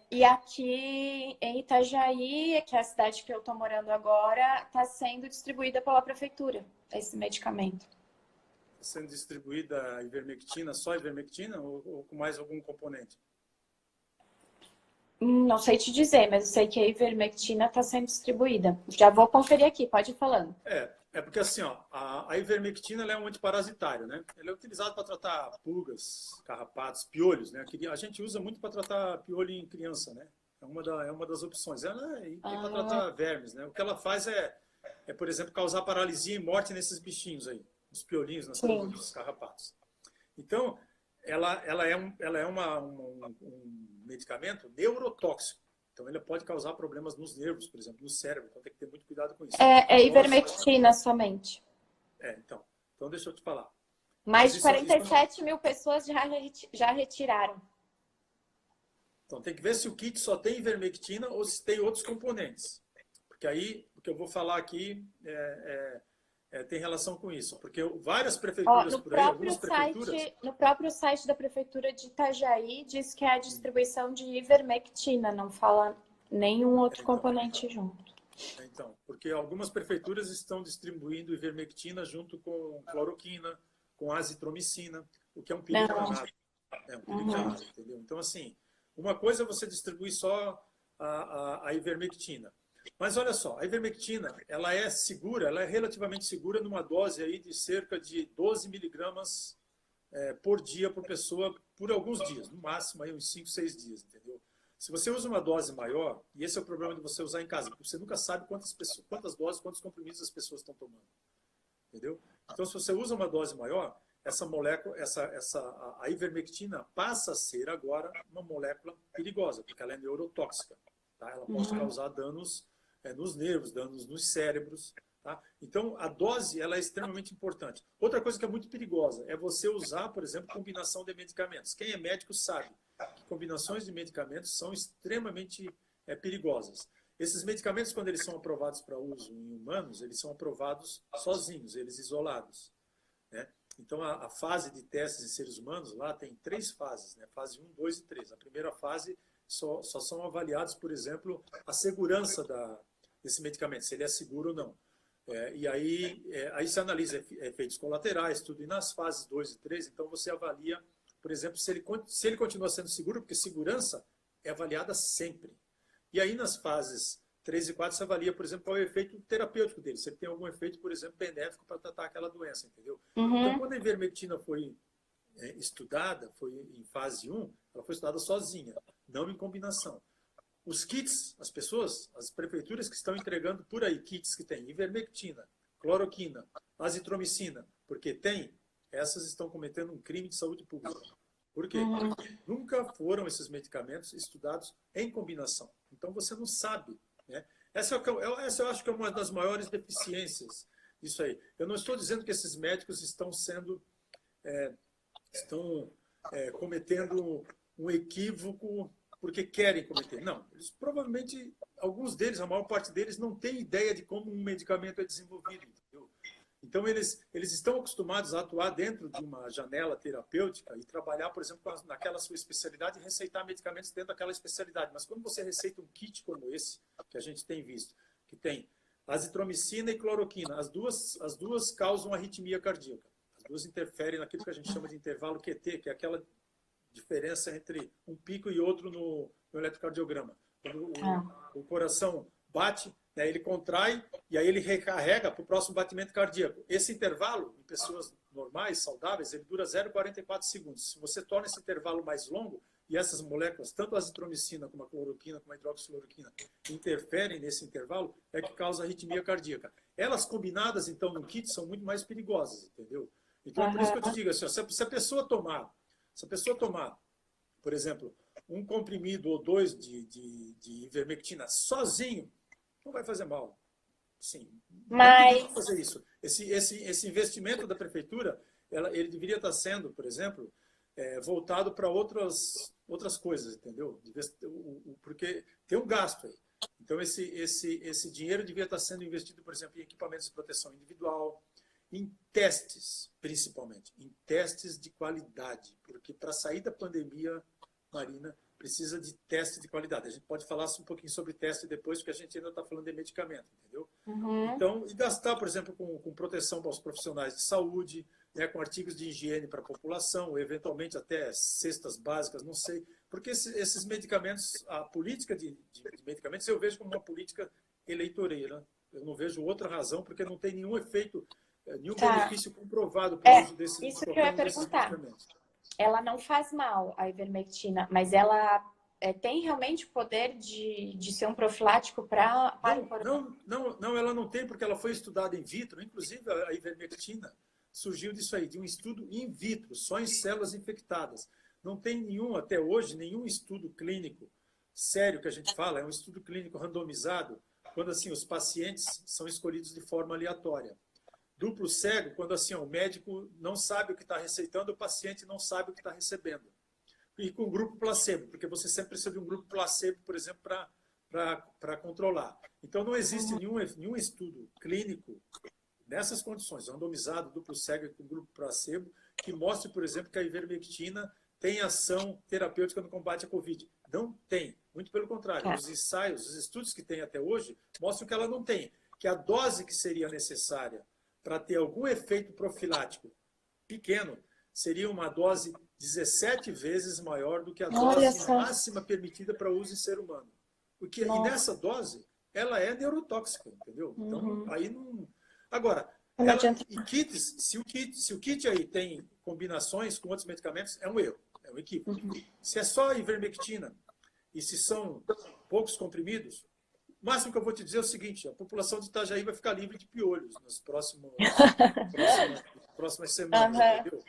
E aqui em Itajaí, que é a cidade que eu estou morando agora, está sendo distribuída pela prefeitura esse medicamento. Está sendo distribuída a ivermectina, só a ivermectina ou com mais algum componente? Não sei te dizer, mas eu sei que a ivermectina está sendo distribuída. Já vou conferir aqui, pode ir falando. Porque assim, a ivermectina ela é um antiparasitário, né? Ele é utilizado para tratar pulgas, carrapatos, piolhos, né? A gente usa muito para tratar piolho em criança, né? É uma das opções. E para tratar vermes, né? O que ela faz por exemplo, causar paralisia e morte nesses bichinhos aí, nos piolinhos, nas pulgas, nos carrapatos. Então, ela é um medicamento neurotóxico. Então, ele pode causar problemas nos nervos, por exemplo, no cérebro. Então, tem que ter muito cuidado com isso. É ivermectina somente. Então deixa eu te falar. Mais de 47 mil pessoas já retiraram. Então, tem que ver se o kit só tem ivermectina ou se tem outros componentes. Porque aí, o que eu vou falar aqui tem relação com isso. Porque várias prefeituras por aí, algumas prefeituras... No próprio site da Prefeitura de Itajaí, diz que é a distribuição de ivermectina, não fala nenhum outro componente junto. Então, porque algumas prefeituras estão distribuindo ivermectina junto com cloroquina, com azitromicina, o que é um perigo danado. É um perigo danado, entendeu? Então, assim, uma coisa é você distribuir só a ivermectina. Mas olha só, a ivermectina, ela é segura, ela é relativamente segura numa dose aí de cerca de 12 miligramas por dia por pessoa, por alguns dias, no máximo aí uns 5, 6 dias, entendeu? Se você usa uma dose maior, e esse é o problema de você usar em casa, porque você nunca sabe quantas doses, quantos comprimidos as pessoas estão tomando, entendeu? Então, se você usa uma dose maior, essa molécula, a ivermectina passa a ser agora uma molécula perigosa, porque ela é neurotóxica, tá? Ela pode causar danos nos nervos, danos nos cérebros, Tá? Então, a dose ela é extremamente importante. Outra coisa que é muito perigosa é você usar, por exemplo, combinação de medicamentos. Quem é médico sabe que combinações de medicamentos são extremamente perigosas. Esses medicamentos, quando eles são aprovados para uso em humanos, eles são aprovados sozinhos, eles isolados, né? Então, a fase de testes em seres humanos, lá tem 3 fases, né? Fase 1, 2 e 3. A primeira fase só são avaliados, por exemplo, a segurança desse medicamento, se ele é seguro ou não. E aí se analisa efeitos colaterais, tudo. E nas fases 2 e 3, então você avalia, por exemplo, se ele continua sendo seguro, porque segurança é avaliada sempre. E aí nas fases 3 e 4 você avalia, por exemplo, qual é o efeito terapêutico dele. Se ele tem algum efeito, por exemplo, benéfico para tratar aquela doença, entendeu? Então, quando a ivermectina foi estudada, foi em fase 1, ela foi estudada sozinha, não em combinação. Os kits, as prefeituras que estão entregando por aí kits que tem ivermectina, cloroquina, azitromicina, porque essas estão cometendo um crime de saúde pública. Por quê? Porque nunca foram esses medicamentos estudados em combinação. Então você não sabe, né? Essa eu acho que é uma das maiores deficiências disso aí. Eu não estou dizendo que esses médicos estão cometendo um equívoco porque querem cometer. Não, eles provavelmente, alguns deles, a maior parte deles, não tem ideia de como um medicamento é desenvolvido, entendeu? Então, eles estão acostumados a atuar dentro de uma janela terapêutica e trabalhar, por exemplo, naquela sua especialidade e receitar medicamentos dentro daquela especialidade. Mas quando você receita um kit como esse, que a gente tem visto, que tem azitromicina e cloroquina, as duas causam arritmia cardíaca. As duas interferem naquilo que a gente chama de intervalo QT, que é aquela diferença entre um pico e outro no eletrocardiograma. Quando o coração bate, né, ele contrai e aí ele recarrega para o próximo batimento cardíaco. Esse intervalo, em pessoas normais, saudáveis, ele dura 0,44 segundos. Se você torna esse intervalo mais longo, e essas moléculas, tanto a azitromicina como a cloroquina, como a hidroxicloroquina, interferem nesse intervalo, é que causa arritmia cardíaca. Elas combinadas, então, no kit, são muito mais perigosas, entendeu? Então, é por isso que eu te digo, assim, se a pessoa tomar, por exemplo, um comprimido ou 2 de ivermectina sozinho, não vai fazer mal. Sim, mas não fazer isso. Esse investimento da prefeitura, ele deveria estar sendo, por exemplo, voltado para outras coisas, entendeu? Porque tem um gasto aí. Então, esse dinheiro devia estar sendo investido, por exemplo, em equipamentos de proteção individual, em testes, principalmente, em testes de qualidade, porque para sair da pandemia, Marina, precisa de teste de qualidade. A gente pode falar um pouquinho sobre teste depois, porque a gente ainda está falando de medicamento, entendeu? Então, e gastar, por exemplo, com proteção para os profissionais de saúde, né, com artigos de higiene para a população, eventualmente até cestas básicas, não sei. Porque esses medicamentos, a política de medicamentos, eu vejo como uma política eleitoreira. Eu não vejo outra razão, porque não tem nenhum efeito, nenhum benefício comprovado para o uso desses medicamentos. Ela não faz mal, a ivermectina, mas ela tem realmente o poder de ser um profilático para o coronavírus? Não, ela não tem, porque ela foi estudada in vitro. Inclusive, a ivermectina surgiu disso aí, de um estudo in vitro, só em células infectadas. Não tem até hoje, nenhum estudo clínico sério que a gente fala, é um estudo clínico randomizado, quando assim os pacientes são escolhidos de forma aleatória. Duplo cego, quando assim o médico não sabe o que está receitando, o paciente não sabe o que está recebendo. E com grupo placebo, porque você sempre precisa de um grupo placebo, por exemplo, para controlar. Então, não existe nenhum estudo clínico nessas condições, randomizado, duplo cego e com grupo placebo, que mostre, por exemplo, que a ivermectina tem ação terapêutica no combate à Covid. Não tem. Muito pelo contrário. Os ensaios, os estudos que tem até hoje, mostram que ela não tem. Que a dose que seria necessária para ter algum efeito profilático pequeno, seria uma dose 17 vezes maior do que a dose máxima permitida para uso em ser humano. E nessa dose, ela é neurotóxica, entendeu? Então, aí não... Agora, kits, se o kit aí tem combinações com outros medicamentos, é um erro, é um equívoco. Se é só ivermectina e se são poucos comprimidos, o máximo que eu vou te dizer é o seguinte: a população de Itajaí vai ficar livre de piolhos nas próximas semanas, entendeu?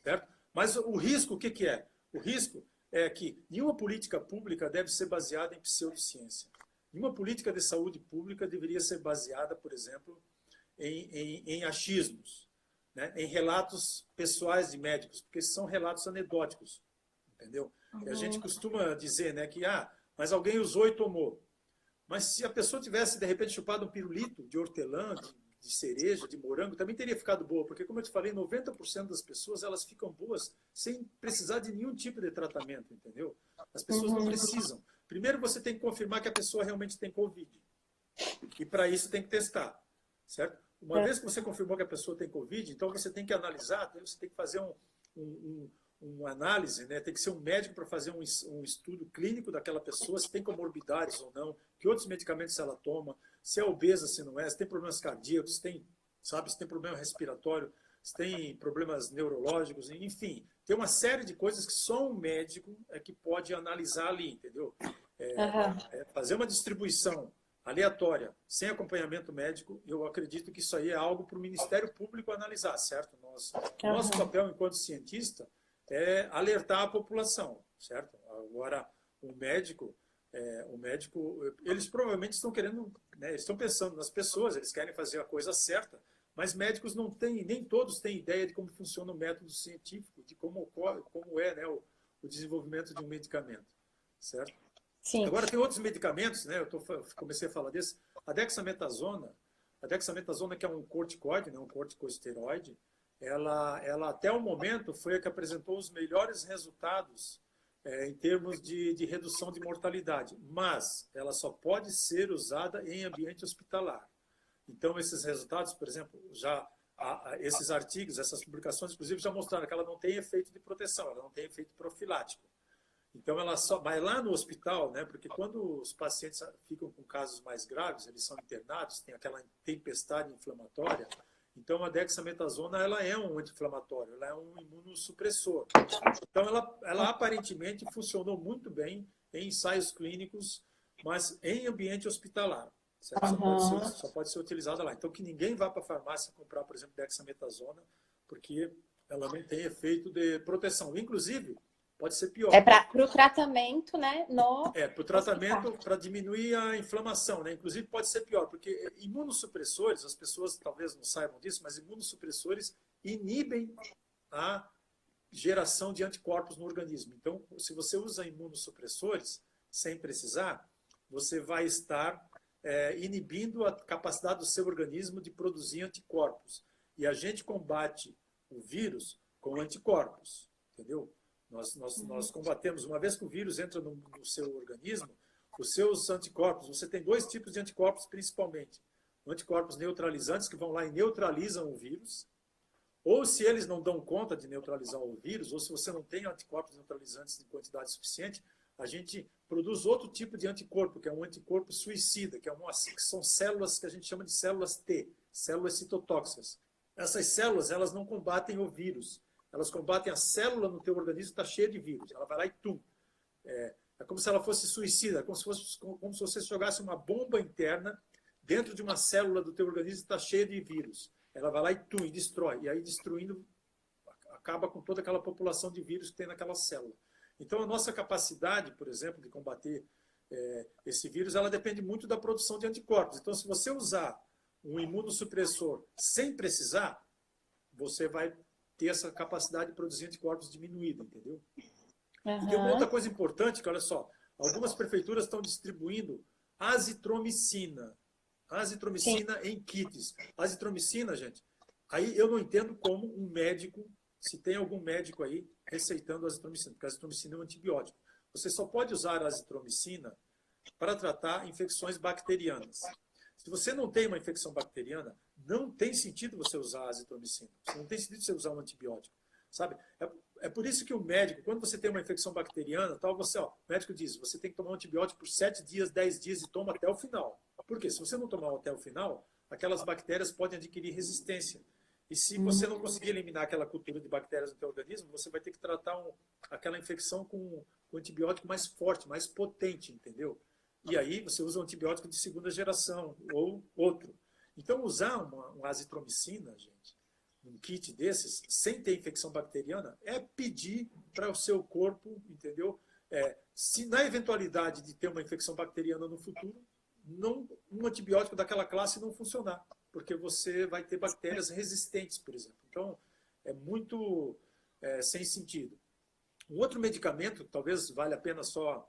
Certo? Mas o risco, o que é? O risco é que nenhuma política pública deve ser baseada em pseudociência. Nenhuma política de saúde pública deveria ser baseada, por exemplo, em achismos, né? Em relatos pessoais de médicos, porque são relatos anedóticos, entendeu? E a gente costuma dizer, né, que mas alguém usou e tomou. Mas se a pessoa tivesse, de repente, chupado um pirulito de hortelã, de cereja, de morango, também teria ficado boa, porque, como eu te falei, 90% das pessoas elas ficam boas sem precisar de nenhum tipo de tratamento, entendeu? As pessoas não precisam. Primeiro, você tem que confirmar que a pessoa realmente tem Covid. E, para isso, tem que testar, certo? Uma vez que você confirmou que a pessoa tem Covid, então você tem que analisar, você tem que fazer uma análise, né? Tem que ser um médico para fazer um estudo clínico daquela pessoa, se tem comorbidades ou não, que outros medicamentos ela toma, se é obesa, se não é, se tem problemas cardíacos, se tem problema respiratório, se tem problemas neurológicos, enfim. Tem uma série de coisas que só um médico é que pode analisar ali, entendeu? Fazer uma distribuição aleatória, sem acompanhamento médico, eu acredito que isso aí é algo para o Ministério Público analisar, certo? Nosso papel enquanto cientista é alertar a população, certo? Agora, o médico, eles provavelmente estão querendo, né, estão pensando nas pessoas, eles querem fazer a coisa certa, mas médicos não têm, nem todos têm ideia de como funciona o método científico, de como é, né, o desenvolvimento de um medicamento, certo? Sim. Agora, tem outros medicamentos, né? Comecei a falar desse. A dexametasona, que é um corticoide, né? Um corticosteroide, ela até o momento foi a que apresentou os melhores resultados em termos de redução de mortalidade, mas ela só pode ser usada em ambiente hospitalar. Então, esses resultados, por exemplo, esses artigos, essas publicações, inclusive, já mostraram que ela não tem efeito de proteção, ela não tem efeito profilático. Então, ela só vai lá no hospital, né? Porque quando os pacientes ficam com casos mais graves, eles são internados, tem aquela tempestade inflamatória. Então, a dexametasona, ela é um anti-inflamatório, ela é um imunossupressor. Então, ela aparentemente funcionou muito bem em ensaios clínicos, mas em ambiente hospitalar. Certo? Só pode ser utilizada lá. Então, que ninguém vá para a farmácia comprar, por exemplo, dexametasona, porque ela não tem efeito de proteção. Inclusive, pode ser pior. É para o tratamento, né? Para o tratamento, para diminuir a inflamação, né? Inclusive pode ser pior, porque imunossupressores, as pessoas talvez não saibam disso, mas imunossupressores inibem a geração de anticorpos no organismo. Então, se você usa imunossupressores sem precisar, você vai estar inibindo a capacidade do seu organismo de produzir anticorpos. E a gente combate o vírus com anticorpos, entendeu? Nós combatemos, uma vez que o vírus entra no seu organismo, os seus anticorpos, você tem dois tipos de anticorpos principalmente. Anticorpos neutralizantes, que vão lá e neutralizam o vírus, ou se eles não dão conta de neutralizar o vírus, ou se você não tem anticorpos neutralizantes em quantidade suficiente, a gente produz outro tipo de anticorpo, que é um anticorpo suicida, que são células que a gente chama de células T, células citotóxicas. Essas células, elas não combatem o vírus, elas combatem a célula no teu organismo que está cheia de vírus. Ela vai lá e tum. É como se ela fosse suicida, como se você jogasse uma bomba interna dentro de uma célula do teu organismo que está cheia de vírus. Ela vai lá e tum, e destrói. E aí, destruindo, acaba com toda aquela população de vírus que tem naquela célula. Então, a nossa capacidade, por exemplo, de combater esse vírus, ela depende muito da produção de anticorpos. Então, se você usar um imunossupressor sem precisar, você vai ter essa capacidade de produzir anticorpos diminuída, entendeu? E tem uma outra coisa importante, que olha só, algumas prefeituras estão distribuindo azitromicina. Azitromicina em kits. Azitromicina, gente, aí eu não entendo como um médico, se tem algum médico aí receitando azitromicina, porque a azitromicina é um antibiótico. Você só pode usar a azitromicina para tratar infecções bacterianas. Se você não tem uma infecção bacteriana, não tem sentido você usar a azitromicina. Não tem sentido você usar um antibiótico, sabe? É por isso que o médico, quando você tem uma infecção bacteriana, tal, o médico diz, você tem que tomar um antibiótico por 7 dias, 10 dias e toma até o final. Por quê? Se você não tomar até o final, aquelas bactérias podem adquirir resistência. E se você não conseguir eliminar aquela cultura de bactérias no teu organismo, você vai ter que tratar aquela infecção com um antibiótico mais forte, mais potente, entendeu? E aí você usa um antibiótico de segunda geração ou outro. Então, usar uma azitromicina, gente, um kit desses, sem ter infecção bacteriana, é pedir para o seu corpo, entendeu? Se na eventualidade de ter uma infecção bacteriana no futuro, um antibiótico daquela classe não funcionar. porque você vai ter bactérias resistentes, por exemplo. Então, é muito sem sentido. Um outro medicamento, talvez valha a pena só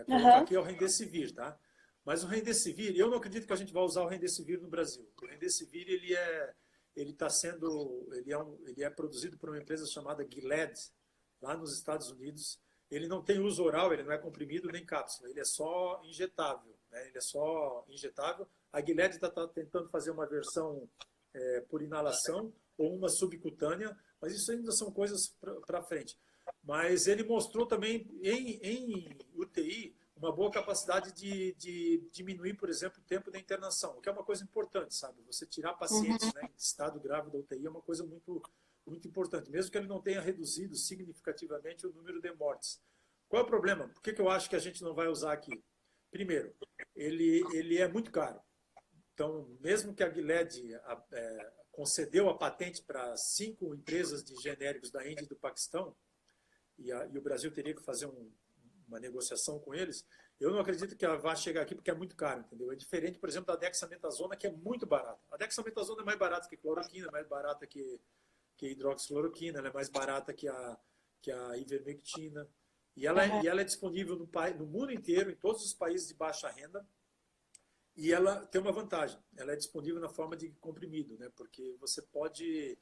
colocar Aham. aqui, é o Remdesivir, tá? Mas o Remdesivir, eu não acredito que a gente vai usar o Remdesivir no Brasil. O Remdesivir, ele é produzido por uma empresa chamada Gilead, lá nos Estados Unidos. Ele não tem uso oral, ele não é comprimido nem cápsula, ele é só injetável, né? Ele é só injetável. A Gilead está tentando fazer uma versão por inalação ou uma subcutânea, mas isso ainda são coisas para frente. Mas ele mostrou também em UTI uma boa capacidade de diminuir, por exemplo, o tempo da internação, o que é uma coisa importante, sabe? Você tirar pacientes, né, em estado grave da UTI é uma coisa muito, muito importante, mesmo que ele não tenha reduzido significativamente o número de mortes. Qual é o problema? Por que eu acho que a gente não vai usar aqui? Primeiro, ele é muito caro. Então, mesmo que a Gilead concedeu a patente para 5 empresas de genéricos da Índia e do Paquistão, e o Brasil teria que fazer uma negociação com eles, eu não acredito que ela vá chegar aqui porque é muito caro, entendeu? É diferente, por exemplo, da dexametasona, que é muito barata. A dexametasona é mais barata que cloroquina, é mais barata que hidroxicloroquina, ela é mais barata que a ivermectina. E ela é disponível no mundo inteiro, em todos os países de baixa renda, e ela tem uma vantagem, ela é disponível na forma de comprimido, né? Porque você pode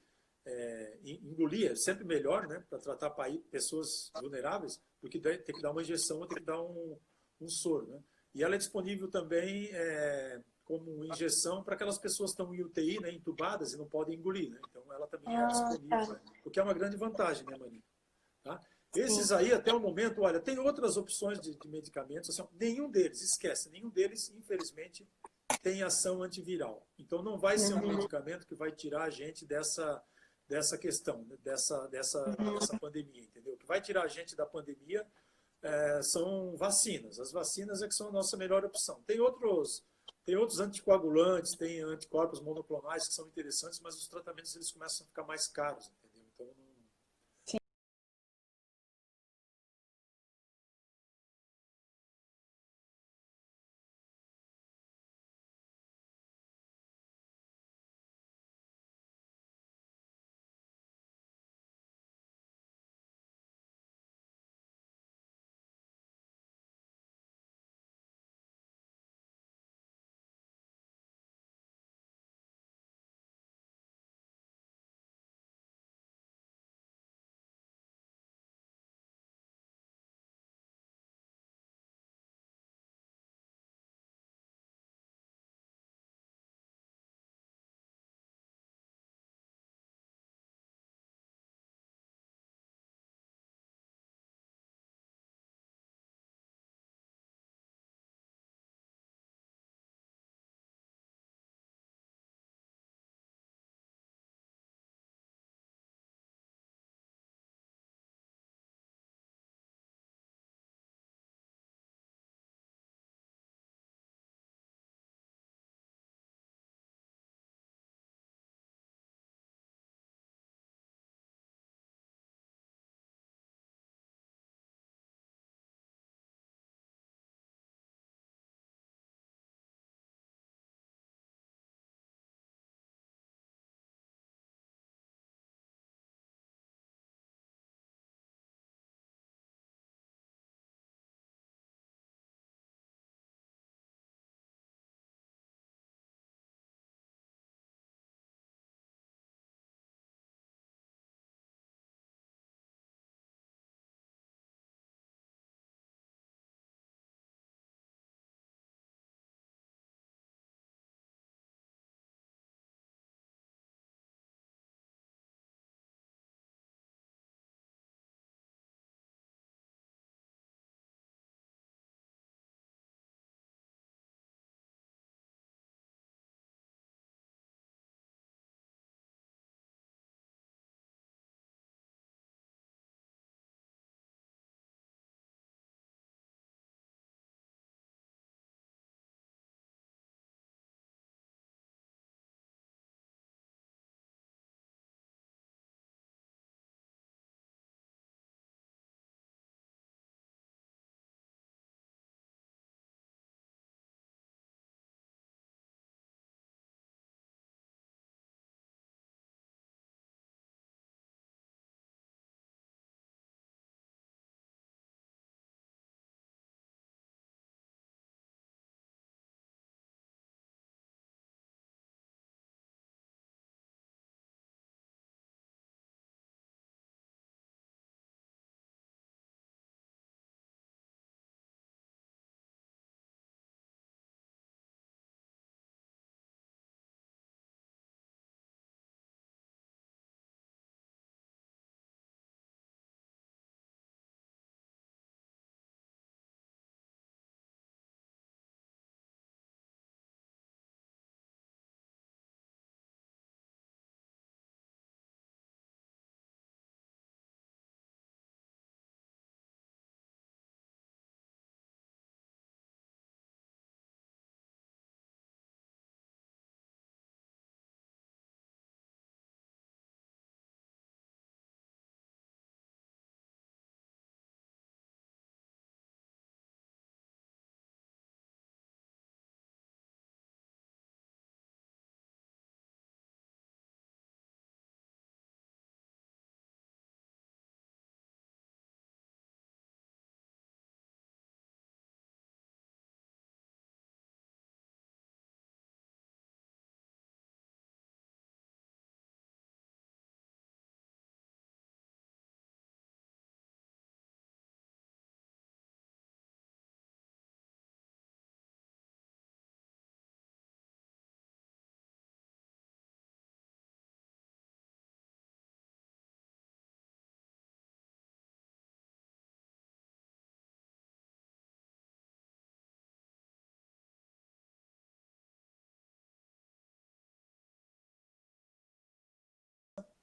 engolir, é sempre melhor, né? Para tratar pessoas vulneráveis, do que ter que dar uma injeção ou ter que dar um soro, né? E ela é disponível também como injeção para aquelas pessoas que estão em UTI, né? Entubadas e não podem engolir, né? Então ela também é Ah, disponível, tá. o que é uma grande vantagem, né, Maria? Tá? Sim. Esses aí, até o momento, olha, tem outras opções de medicamentos, assim, nenhum deles, esquece, nenhum deles, infelizmente, tem ação antiviral. Então, não vai ser um Uhum. medicamento que vai tirar a gente dessa questão, né, dessa pandemia, entendeu? O que vai tirar a gente da pandemia são vacinas. As vacinas é que são a nossa melhor opção. Tem outros anticoagulantes, tem anticorpos monoclonais que são interessantes, mas os tratamentos eles começam a ficar mais caros, entendeu? Então, não,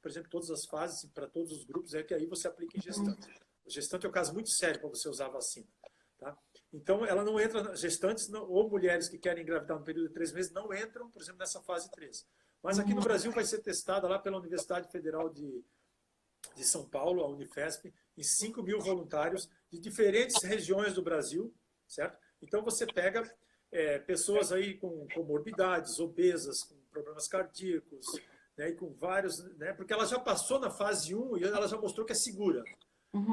por exemplo, todas as fases, para todos os grupos, é que aí você aplica em gestante. Gestante é um caso muito sério para você usar a vacina. Tá? Então, ela não entra, gestantes ou mulheres que querem engravidar no período de 3 meses não entram, por exemplo, nessa fase 3. Mas aqui no Brasil vai ser testada lá pela Universidade Federal de São Paulo, a Unifesp, em 5 mil voluntários de diferentes regiões do Brasil, certo? Então, você pega pessoas aí com comorbidades, obesas, com problemas cardíacos, né, e com vários, né, porque ela já passou na fase 1 e ela já mostrou que é segura.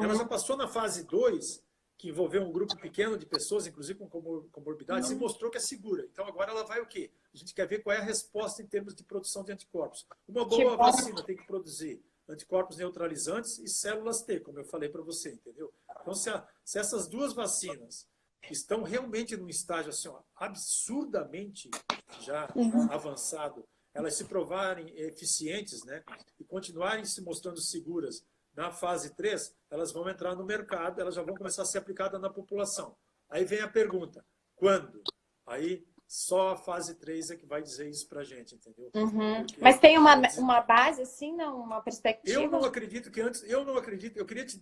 Ela já passou na fase 2, que envolveu um grupo pequeno de pessoas, inclusive com comorbidades, e mostrou que é segura. Então, agora ela vai o quê? A gente quer ver qual é a resposta em termos de produção de anticorpos. Uma boa vacina tem que produzir anticorpos neutralizantes e células T, como eu falei para você, entendeu? Então, se essas duas vacinas estão realmente num estágio assim, ó, absurdamente já avançado, elas se provarem eficientes, né, e continuarem se mostrando seguras na fase 3, elas vão entrar no mercado, elas já vão começar a ser aplicadas na população. Aí vem a pergunta, quando? Aí só a fase 3 é que vai dizer isso para a gente, entendeu? Mas tem uma base, assim, não? Uma perspectiva? Eu não acredito que antes, eu não acredito,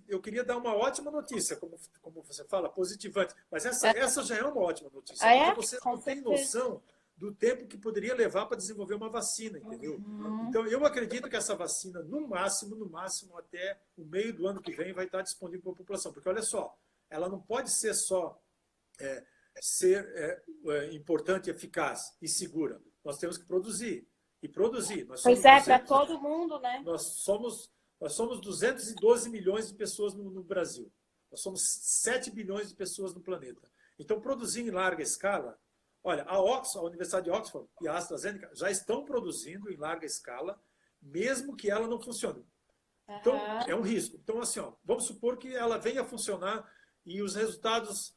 eu queria dar uma ótima notícia, como você fala, positivante, mas essa já é uma ótima notícia, porque você não tem noção do tempo que poderia levar para desenvolver uma vacina, entendeu? Então, eu acredito que essa vacina, no máximo, até o meio do ano que vem, vai estar disponível para a população. Porque, olha só, ela não pode ser só importante, eficaz e segura. Nós temos que produzir. E produzir. Pois é, para todo mundo, né? Nós somos 212 milhões de pessoas no Brasil. Nós somos 7 bilhões de pessoas no planeta. Então, produzir em larga escala. Olha, a Universidade de Oxford e a AstraZeneca já estão produzindo em larga escala, mesmo que ela não funcione. Então, é um risco. Então, assim, ó, vamos supor que ela venha a funcionar e os resultados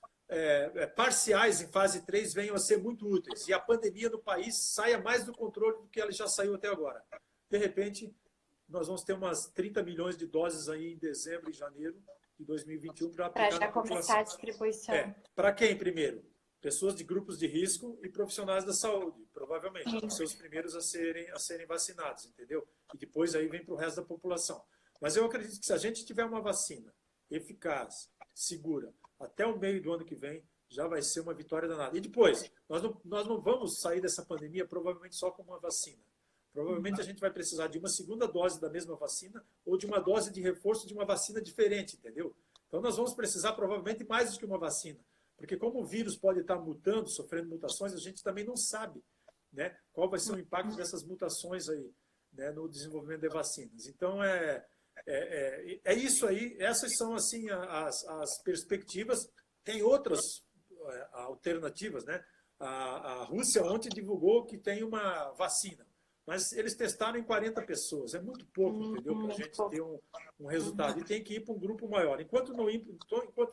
parciais em fase 3 venham a ser muito úteis e a pandemia no país saia mais do controle do que ela já saiu até agora. De repente, nós vamos ter umas 30 milhões de doses aí em dezembro e janeiro de 2021 para aplicar na população. Para já começar a distribuição. Para quem primeiro? Pessoas de grupos de risco e profissionais da saúde, provavelmente, vão ser os primeiros a serem vacinados, entendeu? E depois aí vem para o resto da população. Mas eu acredito que se a gente tiver uma vacina eficaz, segura, até o meio do ano que vem, já vai ser uma vitória danada. E depois, nós não vamos sair dessa pandemia provavelmente só com uma vacina. Provavelmente a gente vai precisar de uma segunda dose da mesma vacina ou de uma dose de reforço de uma vacina diferente, entendeu? Então nós vamos precisar provavelmente mais do que uma vacina. Porque como o vírus pode estar mutando, sofrendo mutações, a gente também não sabe, né, qual vai ser o impacto dessas mutações aí, né, no desenvolvimento de vacinas. Então, é isso aí. Essas são assim, as perspectivas. Tem outras alternativas, né? A Rússia ontem divulgou que tem uma vacina, mas eles testaram em 40 pessoas. É muito pouco, entendeu? Para a gente ter um resultado. E tem que ir para um grupo maior. Enquanto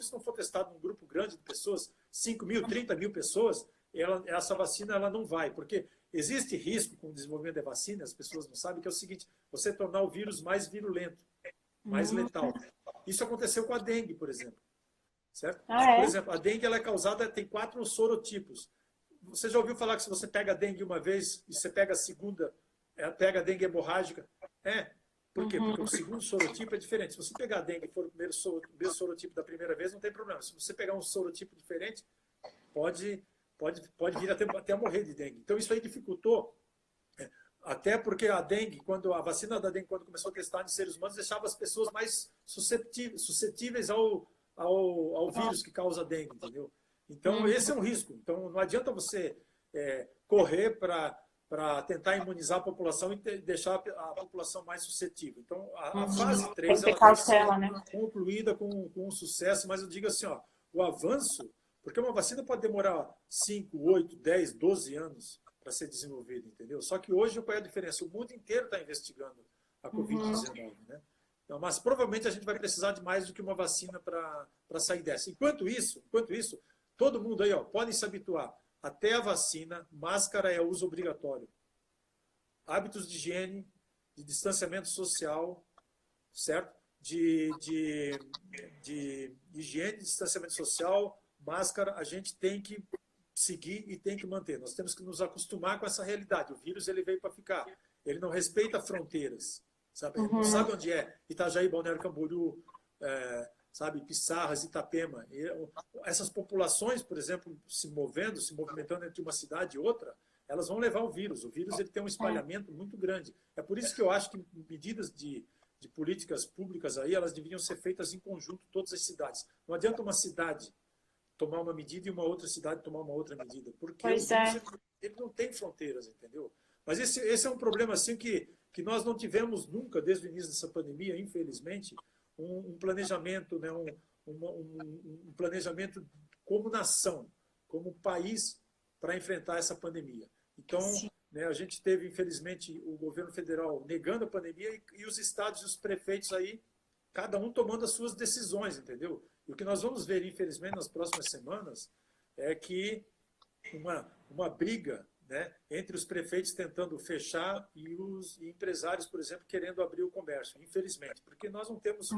isso não for testado num grupo grande de pessoas, 5 mil, 30 mil pessoas, essa vacina ela não vai. Porque existe risco com o desenvolvimento da vacina, as pessoas não sabem, que é o seguinte: você tornar o vírus mais virulento, mais letal. Isso aconteceu com a dengue, por exemplo. Certo? Por exemplo, a dengue ela é causada, tem 4 sorotipos. Você já ouviu falar que se você pega a dengue uma vez e você pega a segunda, pega a dengue hemorrágica? Por quê? Porque o segundo sorotipo é diferente. Se você pegar a dengue e for o primeiro sorotipo da primeira vez, não tem problema. Se você pegar um sorotipo diferente, pode vir até a morrer de dengue. Então, isso aí dificultou, até porque a dengue, a vacina da dengue, quando começou a testar em seres humanos, deixava as pessoas mais suscetíveis ao vírus que causa dengue, entendeu? Então, esse é um risco. Então, não adianta você correr para tentar imunizar a população e deixar a população mais suscetível. Então, a fase 3 ela tem que ser concluída com sucesso, mas eu digo assim, ó, o avanço, porque uma vacina pode demorar 5, 8, 10, 12 anos para ser desenvolvida, entendeu? Só que hoje, qual é a diferença? O mundo inteiro está investigando a Covid-19, né? Então, mas provavelmente a gente vai precisar de mais do que uma vacina para sair dessa. Enquanto isso, todo mundo aí, ó, podem se habituar. Até a vacina, máscara é uso obrigatório. Hábitos de higiene, de distanciamento social, certo? De higiene, de distanciamento social, máscara, a gente tem que seguir e tem que manter. Nós temos que nos acostumar com essa realidade. O vírus ele veio para ficar. Ele não respeita fronteiras. sabe? Não sabe onde é. Itajaí, Balneário Camboriú, sabe? Pissarras, Itapema. Essas populações, por exemplo, se movimentando entre uma cidade e outra, elas vão levar o vírus. O vírus ele tem um espalhamento muito grande. É por isso que eu acho que medidas de políticas públicas aí, elas deveriam ser feitas em conjunto, todas as cidades. Não adianta uma cidade tomar uma medida e uma outra cidade tomar uma outra medida, porque o vírus, ele não tem fronteiras, entendeu? Mas esse é um problema assim que nós não tivemos nunca, desde o início dessa pandemia, infelizmente, um planejamento, né, um planejamento como nação, como país, para enfrentar essa pandemia. Então, né, a gente teve, infelizmente, o governo federal negando a pandemia e os estados e os prefeitos aí, cada um tomando as suas decisões, entendeu? E o que nós vamos ver, infelizmente, nas próximas semanas, é que uma briga, né, entre os prefeitos tentando fechar e os empresários, por exemplo, querendo abrir o comércio, infelizmente, porque nós não temos,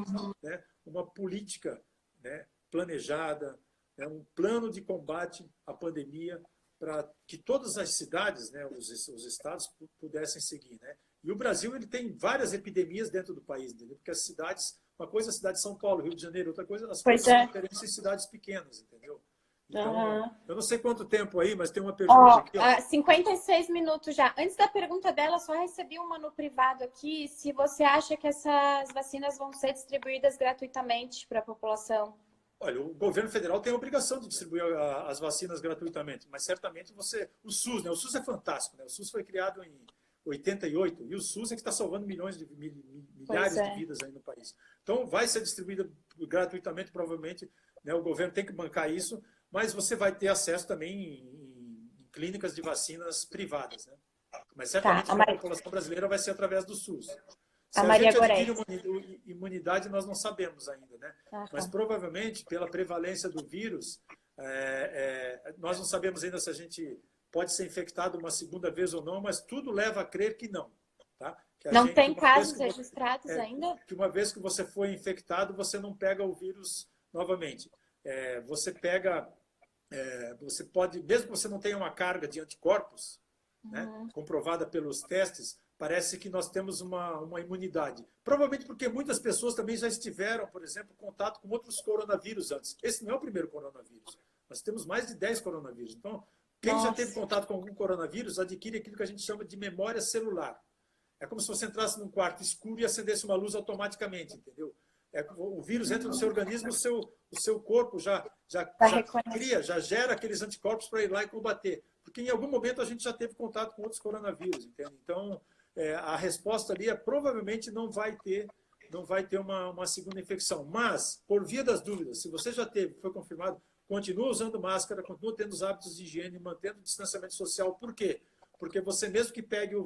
né, uma política, né, planejada, né, um plano de combate à pandemia para que todas as cidades, né, os estados pudessem seguir, né? E o Brasil ele tem várias epidemias dentro do país, entendeu? Porque as cidades, uma coisa é a cidade de São Paulo, Rio de Janeiro, outra coisa as coisas são diferentes em cidades pequenas, entendeu? Então, eu não sei quanto tempo aí, mas tem uma pergunta aqui. 56 minutos já. Antes da pergunta dela, só recebi uma no privado aqui. Se você acha que essas vacinas vão ser distribuídas gratuitamente para a população? Olha, o governo federal tem a obrigação de distribuir as vacinas gratuitamente, mas certamente o SUS, né? O SUS é fantástico, né? O SUS foi criado em 88 e o SUS é que está salvando milhares de vidas aí no país. Então, vai ser distribuída gratuitamente, provavelmente, né? O governo tem que bancar isso, mas você vai ter acesso também em clínicas de vacinas privadas, né? Mas certamente a população brasileira vai ser através do SUS. Se a gente adquire uma imunidade, nós não sabemos ainda, né? Mas provavelmente, pela prevalência do vírus, nós não sabemos ainda se a gente pode ser infectado uma segunda vez ou não, mas tudo leva a crer que não. Tá? Não tem casos registrados ainda? Que uma vez que você foi infectado, você não pega o vírus novamente. Você pode, mesmo que você não tenha uma carga de anticorpos, né, comprovada pelos testes, parece que nós temos uma imunidade. Provavelmente porque muitas pessoas também já estiveram, por exemplo, em contato com outros coronavírus antes. Esse não é o primeiro coronavírus. Nós temos mais de 10 coronavírus. Então, quem já teve contato com algum coronavírus adquire aquilo que a gente chama de memória celular. É como se você entrasse num quarto escuro e acendesse uma luz automaticamente, entendeu? O vírus entra no seu organismo, o seu corpo já cria, já gera aqueles anticorpos para ir lá e combater. Porque em algum momento a gente já teve contato com outros coronavírus, entende? Então, a resposta ali provavelmente não vai ter uma segunda infecção. Mas, por via das dúvidas, se você já teve, foi confirmado, continua usando máscara, continua tendo os hábitos de higiene, mantendo o distanciamento social. Por quê? Porque você mesmo que pegue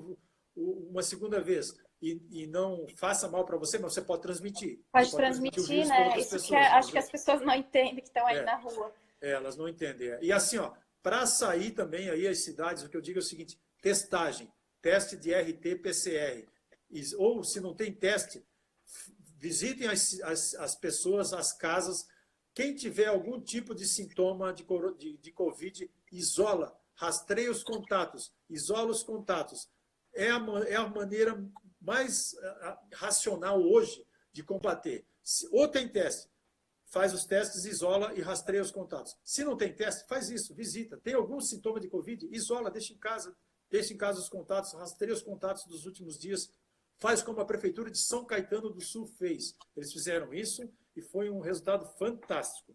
uma segunda vez e não faça mal para você, mas você pode transmitir. Pode transmitir, né? Isso pessoas, que acho que as pessoas não entendem que estão aí na rua. Elas não entendem. E assim, para sair também aí as cidades, o que eu digo é o seguinte, testagem. Teste de RT-PCR. Ou, se não tem teste, visitem as pessoas, as casas. Quem tiver algum tipo de sintoma de Covid, isola, rastreia os contatos, isola os contatos. É a maneira mais racional hoje de combater. Ou tem teste, faz os testes, isola e rastreia os contatos. Se não tem teste, faz isso, visita. Tem algum sintoma de Covid, isola, deixa em casa os contatos, rastreia os contatos dos últimos dias, faz como a Prefeitura de São Caetano do Sul fez. Eles fizeram isso e foi um resultado fantástico.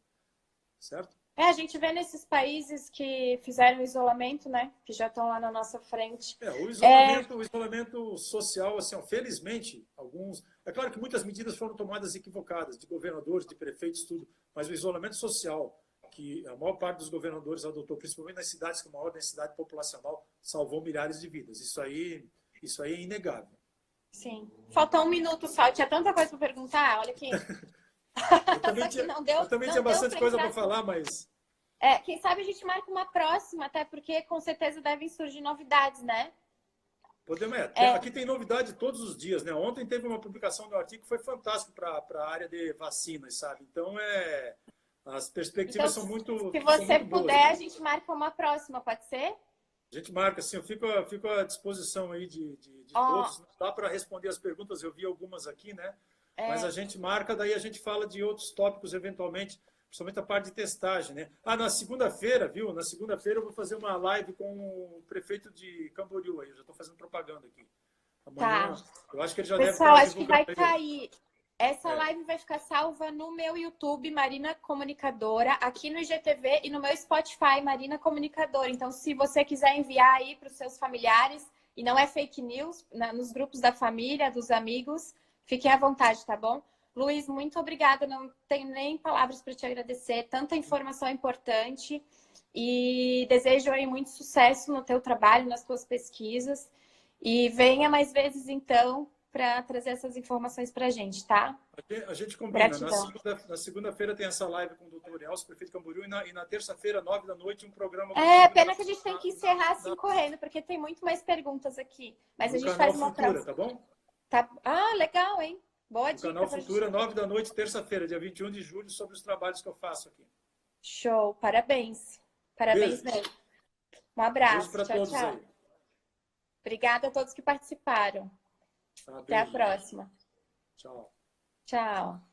Certo? A gente vê nesses países que fizeram isolamento, né? Que já estão lá na nossa frente. O isolamento social, assim, felizmente, alguns... É claro que muitas medidas foram tomadas equivocadas, de governadores, de prefeitos, tudo, mas o isolamento social, que a maior parte dos governadores adotou, principalmente nas cidades com maior densidade populacional, salvou milhares de vidas. Isso aí é inegável. Sim. Falta um minuto só. Tinha tanta coisa para perguntar, olha aqui. Eu também tinha bastante coisa para falar, mas... quem sabe a gente marca uma próxima, até porque com certeza devem surgir novidades, né? Podemos, aqui tem novidade todos os dias, né? Ontem teve uma publicação do artigo que foi fantástico para a área de vacinas, sabe? Então, as perspectivas são muito Se você muito puder, boas, né? A gente marca uma próxima, pode ser? A gente marca, assim, eu fico à disposição aí de Ó, todos. Não dá para responder as perguntas, eu vi algumas aqui, né? Mas é, a gente marca, daí a gente fala de outros tópicos, eventualmente, principalmente a parte de testagem, né? Ah, na segunda-feira, viu? Na segunda-feira eu vou fazer uma live com o prefeito de Camboriú aí, eu já estou fazendo propaganda aqui. tá. Amanhã, eu acho que ele já deve Pessoal, estar acho que divulgando vai aí. cair. Essa É. live vai ficar salva no meu YouTube, Marina Comunicadora, aqui no IGTV e no meu Spotify, Marina Comunicadora. Então, se você quiser enviar aí para os seus familiares, e não é fake news, nos grupos da família, dos amigos, fiquem à vontade, tá bom? Luiz, muito obrigada. Não tenho nem palavras para te agradecer. Tanta informação importante. E desejo aí muito sucesso no teu trabalho, nas tuas pesquisas. E venha mais vezes, então, para trazer essas informações para a gente, tá? A gente combina. Gratidão. Na segunda-feira tem essa live com o doutor Elcio, prefeito de Camboriú, e na terça-feira, 9 da noite, um programa É, comigo pena que a gente tem que encerrar assim na- correndo, porque tem muito mais perguntas aqui. Mas a no gente canal faz uma Futura, próxima. tá bom? Tá? Ah, legal, hein? Boa No dica canal para a gente Futura, fazer. 9 da noite, terça-feira, dia 21 de julho, sobre os trabalhos que eu faço aqui. Show, parabéns. Parabéns Beijo. mesmo. Um Beijo abraço. para Tchau, todos tchau. aí. Obrigada a todos que participaram. Tá, Até a beijo, gente. próxima. Tchau. Tchau.